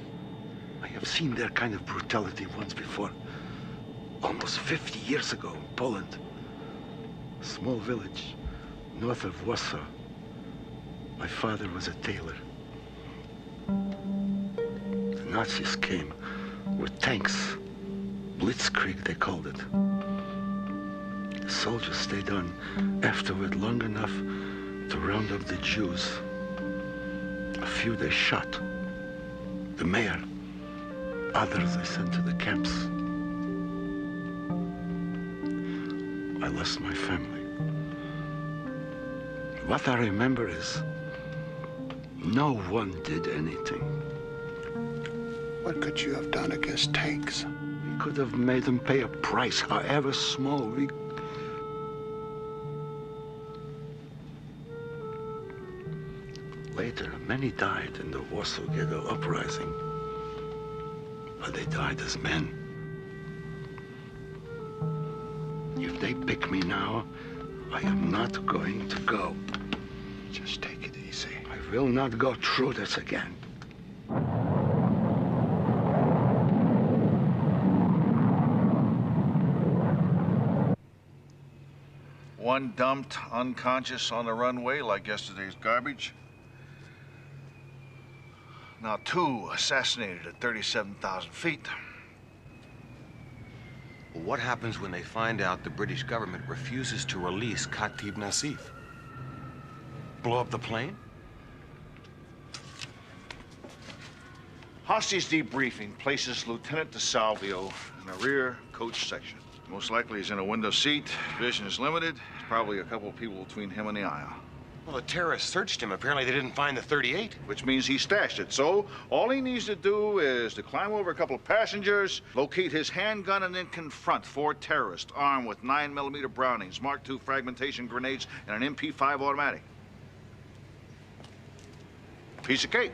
I have seen their kind of brutality once before. Almost 50 years ago in Poland. A small village north of Warsaw. My father was a tailor. The Nazis came with tanks. Blitzkrieg, they called it. The soldiers stayed on afterward long enough to round up the Jews. A few they shot. The mayor. Others they sent to the camps. I lost my family. What I remember is no one did anything. What could you have done against tanks? We could have made them pay a price, however small. Later, many died in the Warsaw Ghetto uprising. But they died as men. If they pick me now, I am not going to go. Just take it easy. I will not go through this again. One dumped unconscious on the runway like yesterday's garbage. Now 2 assassinated at 37,000 feet. What happens when they find out the British government refuses to release Khatib Nassif? Blow up the plane? Hostage debriefing places Lieutenant DeSalvio in the rear coach section. Most likely he's in a window seat. Vision is limited. There's probably a couple of people between him and the aisle. Well, the terrorists searched him. Apparently they didn't find the .38. Which means he stashed it. So all he needs to do is to climb over a couple of passengers, locate his handgun, and then confront 4 terrorists armed with 9mm Brownings, Mark II fragmentation grenades, and an MP5 automatic. Piece of cake.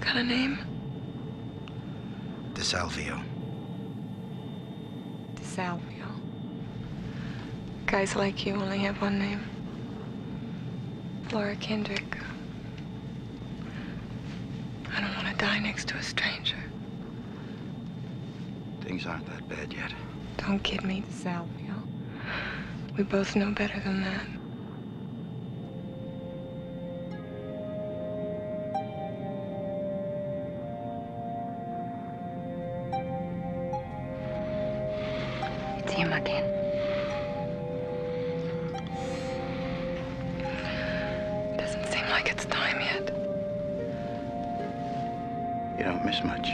Got a name? DeSalvio. DeSalvio. Guys like you only have one name. Laura Kendrick. I don't want to die next to a stranger. Things aren't that bad yet. Don't kid me, DeSalvio. We both know better than that. It's him again. Doesn't seem like it's time yet. You don't miss much.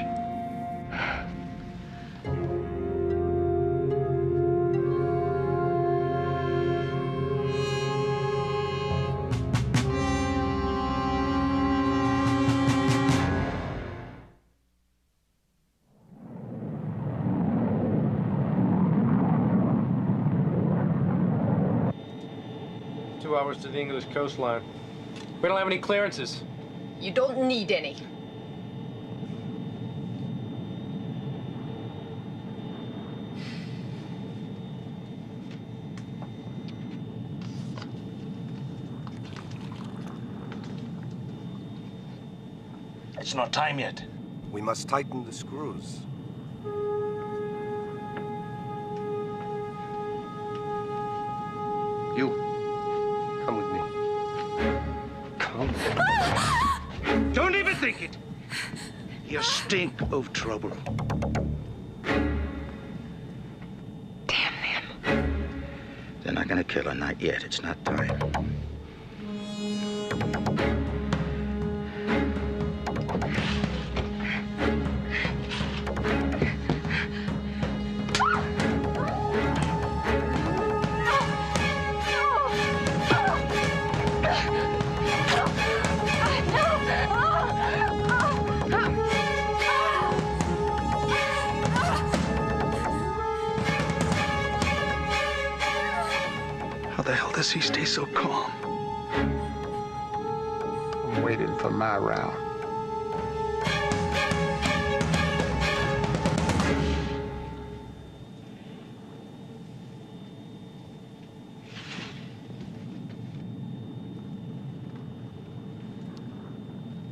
Hours to the English coastline. We don't have any clearances. You don't need any. It's not time yet. We must tighten the screws. You. Come with me. Come. Don't even think it. You stink of trouble. Damn them. They're not gonna kill her, not yet. It's not time. How the hell does he stay so calm? I'm waiting for my round.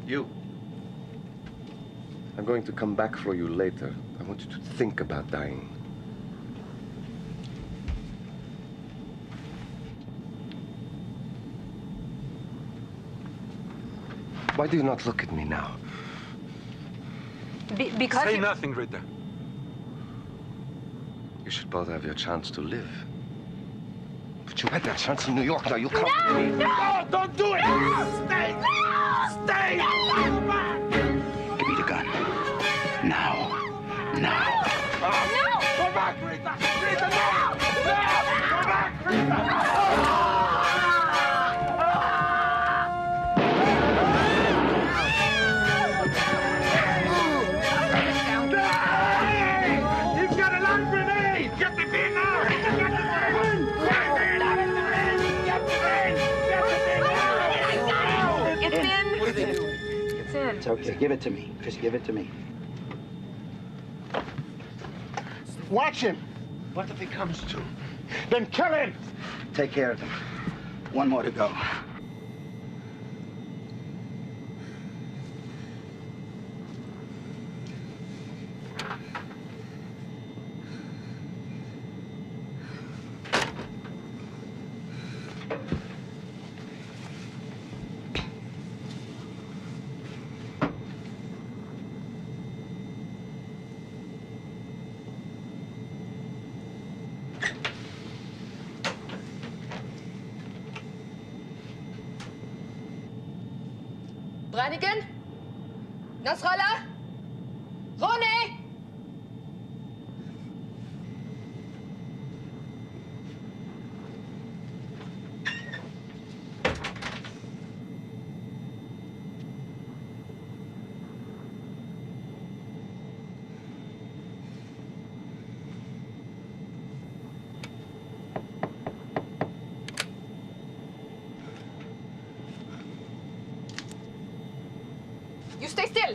You. I'm going to come back for you later. I want you to think about dying. Why do you not look at me now? Because Say nothing, Ritter. You should both have your chance to live. But you had that chance in New York. Now you come with me. No, don't do it! No! Stay! No! Stay! No! Give me the gun. Now. Now. No! Go back, Rita! Rita, no! No! Go back, Rita! He's got a long grenade! Get the bin now! Get the bin! Get the bin! Get the bin! It's in. What is it? It's in. It's okay. Give it to me. Just give it to me. Watch him. What if he comes to? Then kill him. Take care of them. One more to go. Brannigan? Nasrallah? Ronnie? You stay still!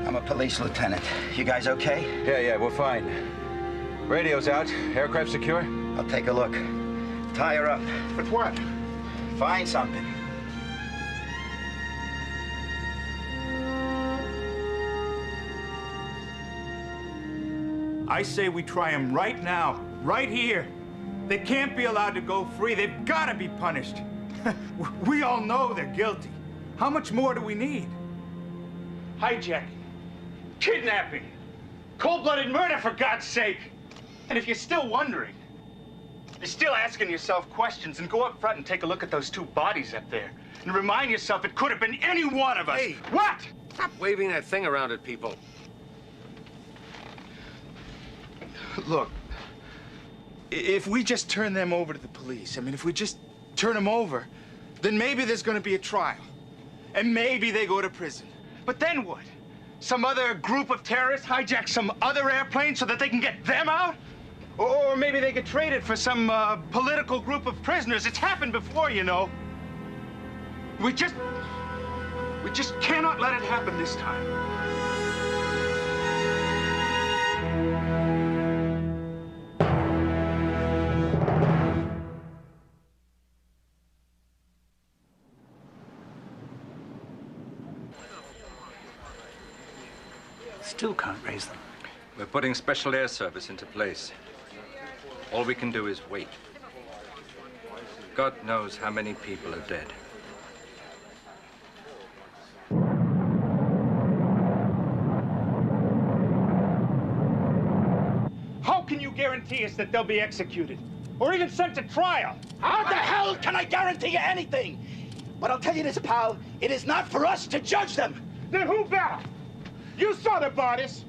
I'm a police lieutenant. You guys okay? Yeah, we're fine. Radio's out. Aircraft secure? I'll take a look. Tie her up. But what? Find something. I say we try them right now, right here. They can't be allowed to go free. They've got to be punished. We all know they're guilty. How much more do we need? Hijacking, kidnapping, cold-blooded murder, for God's sake. And if you're still wondering, you're still asking yourself questions, and go up front and take a look at those two bodies up there. And remind yourself it could have been any one of us. Hey! What? Stop waving that thing around at people. Look, if we just turn them over to the police, I mean, if we just turn them over, then maybe there's going to be a trial. And maybe they go to prison. But then what? Some other group of terrorists hijack some other airplane so that they can get them out? Or maybe they get traded for some political group of prisoners. It's happened before, you know. We just cannot let it happen this time. Still can't raise them. We're putting special air service into place. All we can do is wait. God knows how many people are dead. How can you guarantee us that they'll be executed? Or even sent to trial? How the hell can I guarantee you anything? But I'll tell you this, pal. It is not for us to judge them. Then who better? You saw the bodies.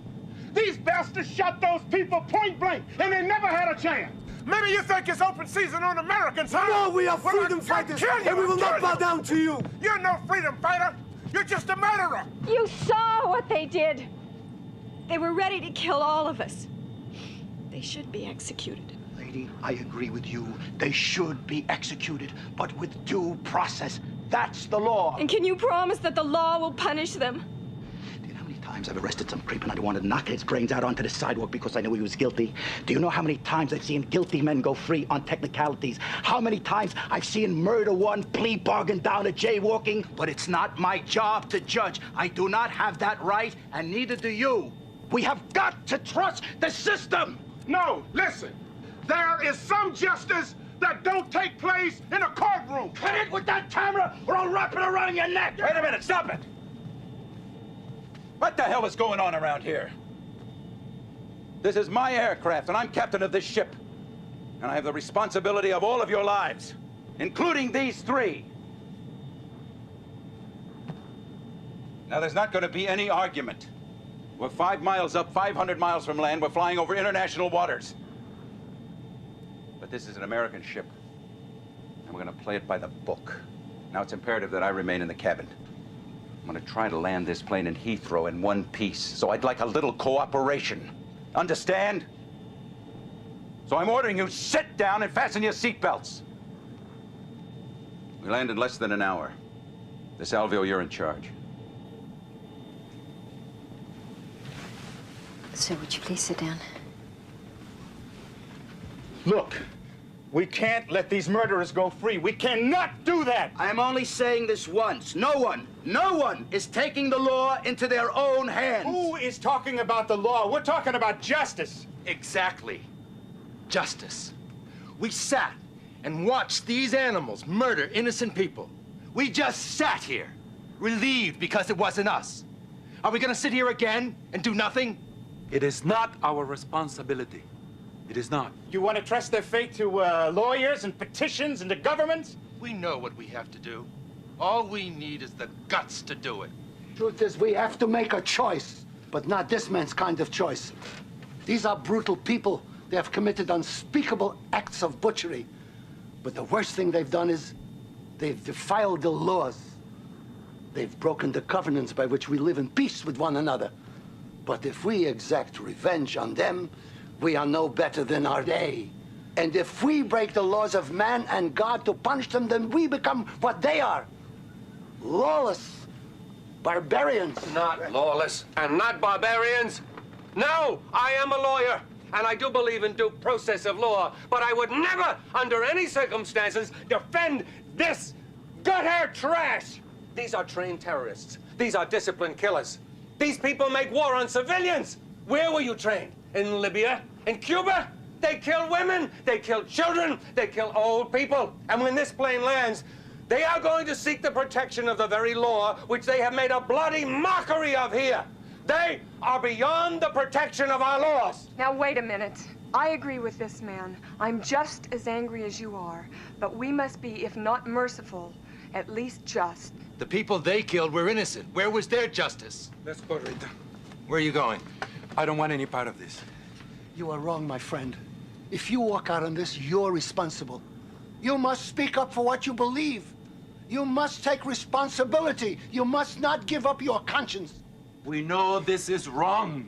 These bastards shot those people point blank, and they never had a chance. Maybe you think it's open season on Americans, huh? No, we are freedom fighters, and we will not bow down to you. You're no freedom fighter. You're just a murderer. You saw what they did. They were ready to kill all of us. They should be executed. Lady, I agree with you. They should be executed, but with due process. That's the law. And can you promise that the law will punish them? Times I've arrested some creep and I wanted to knock his brains out onto the sidewalk because I knew he was guilty. Do you know how many times I've seen guilty men go free on technicalities? How many times I've seen murder one plea bargain down a jaywalking? But it's not my job to judge. I do not have that right, and neither do you. We have got to trust the system. No, listen. There is some justice that don't take place in a courtroom. Cut it with that camera or I'll wrap it around your neck. Wait a minute, stop it! What the hell is going on around here? This is my aircraft, and I'm captain of this ship. And I have the responsibility of all of your lives, including these three. Now, there's not going to be any argument. We're 5 miles up, 500 miles from land. We're flying over international waters. But this is an American ship. And we're gonna play it by the book. Now it's imperative that I remain in the cabin. I'm gonna try to land this plane in Heathrow in one piece, so I'd like a little cooperation. Understand? So I'm ordering you, sit down and fasten your seatbelts. We land in less than an hour. DeSalvio, you're in charge. Sir, would you please sit down? Look, we can't let these murderers go free. We cannot do that. I am only saying this once. No one is taking the law into their own hands. Who is talking about the law? We're talking about justice. Exactly. Justice. We sat and watched these animals murder innocent people. We just sat here, relieved because it wasn't us. Are we gonna sit here again and do nothing? It is not our responsibility. It is not. You want to trust their fate to lawyers and petitions and the government? We know what we have to do. All we need is the guts to do it. Truth is, we have to make a choice, but not this man's kind of choice. These are brutal people. They have committed unspeakable acts of butchery. But the worst thing they've done is they've defiled the laws. They've broken the covenants by which we live in peace with one another. But if we exact revenge on them, we are no better than our day. And if we break the laws of man and God to punish them, then we become what they are. Lawless barbarians. Not lawless and not barbarians. No, I am a lawyer, and I do believe in due process of law, but I would never, under any circumstances, defend this gut-hair trash. These are trained terrorists. These are disciplined killers. These people make war on civilians. Where were you trained? In Libya? In Cuba? They kill women, they kill children, they kill old people. And when this plane lands, they are going to seek the protection of the very law which they have made a bloody mockery of here. They are beyond the protection of our laws. Now, wait a minute. I agree with this man. I'm just as angry as you are. But we must be, if not merciful, at least just. The people they killed were innocent. Where was their justice? Let's go, Rita. Where are you going? I don't want any part of this. You are wrong, my friend. If you walk out on this, you're responsible. You must speak up for what you believe. You must take responsibility. You must not give up your conscience. We know this is wrong.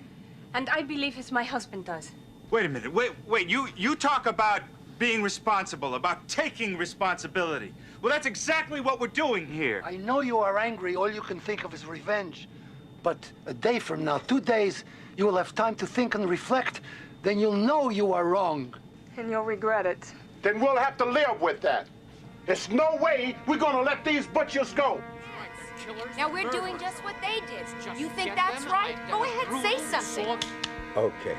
And I believe as my husband does. Wait a minute. Wait. You talk about being responsible, about taking responsibility. Well, that's exactly what we're doing here. I know you are angry. All you can think of is revenge. But a day from now, 2 days, you will have time to think and reflect. Then you'll know you are wrong. And you'll regret it. Then we'll have to live with that. There's no way we're gonna let these butchers go. Now we're doing just what they did. You think that's right? Go ahead, say something. Okay.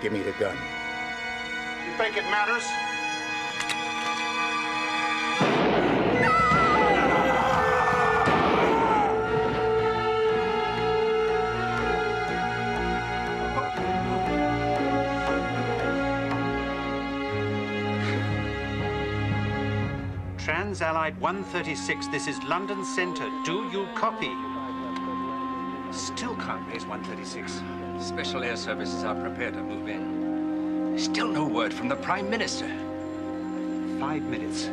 Give me the gun. You think it matters? Trans-Allied 136, this is London Center. Do you copy? Still can't raise 136. Special air services are prepared to move in. Still no word from the Prime Minister. 5 minutes.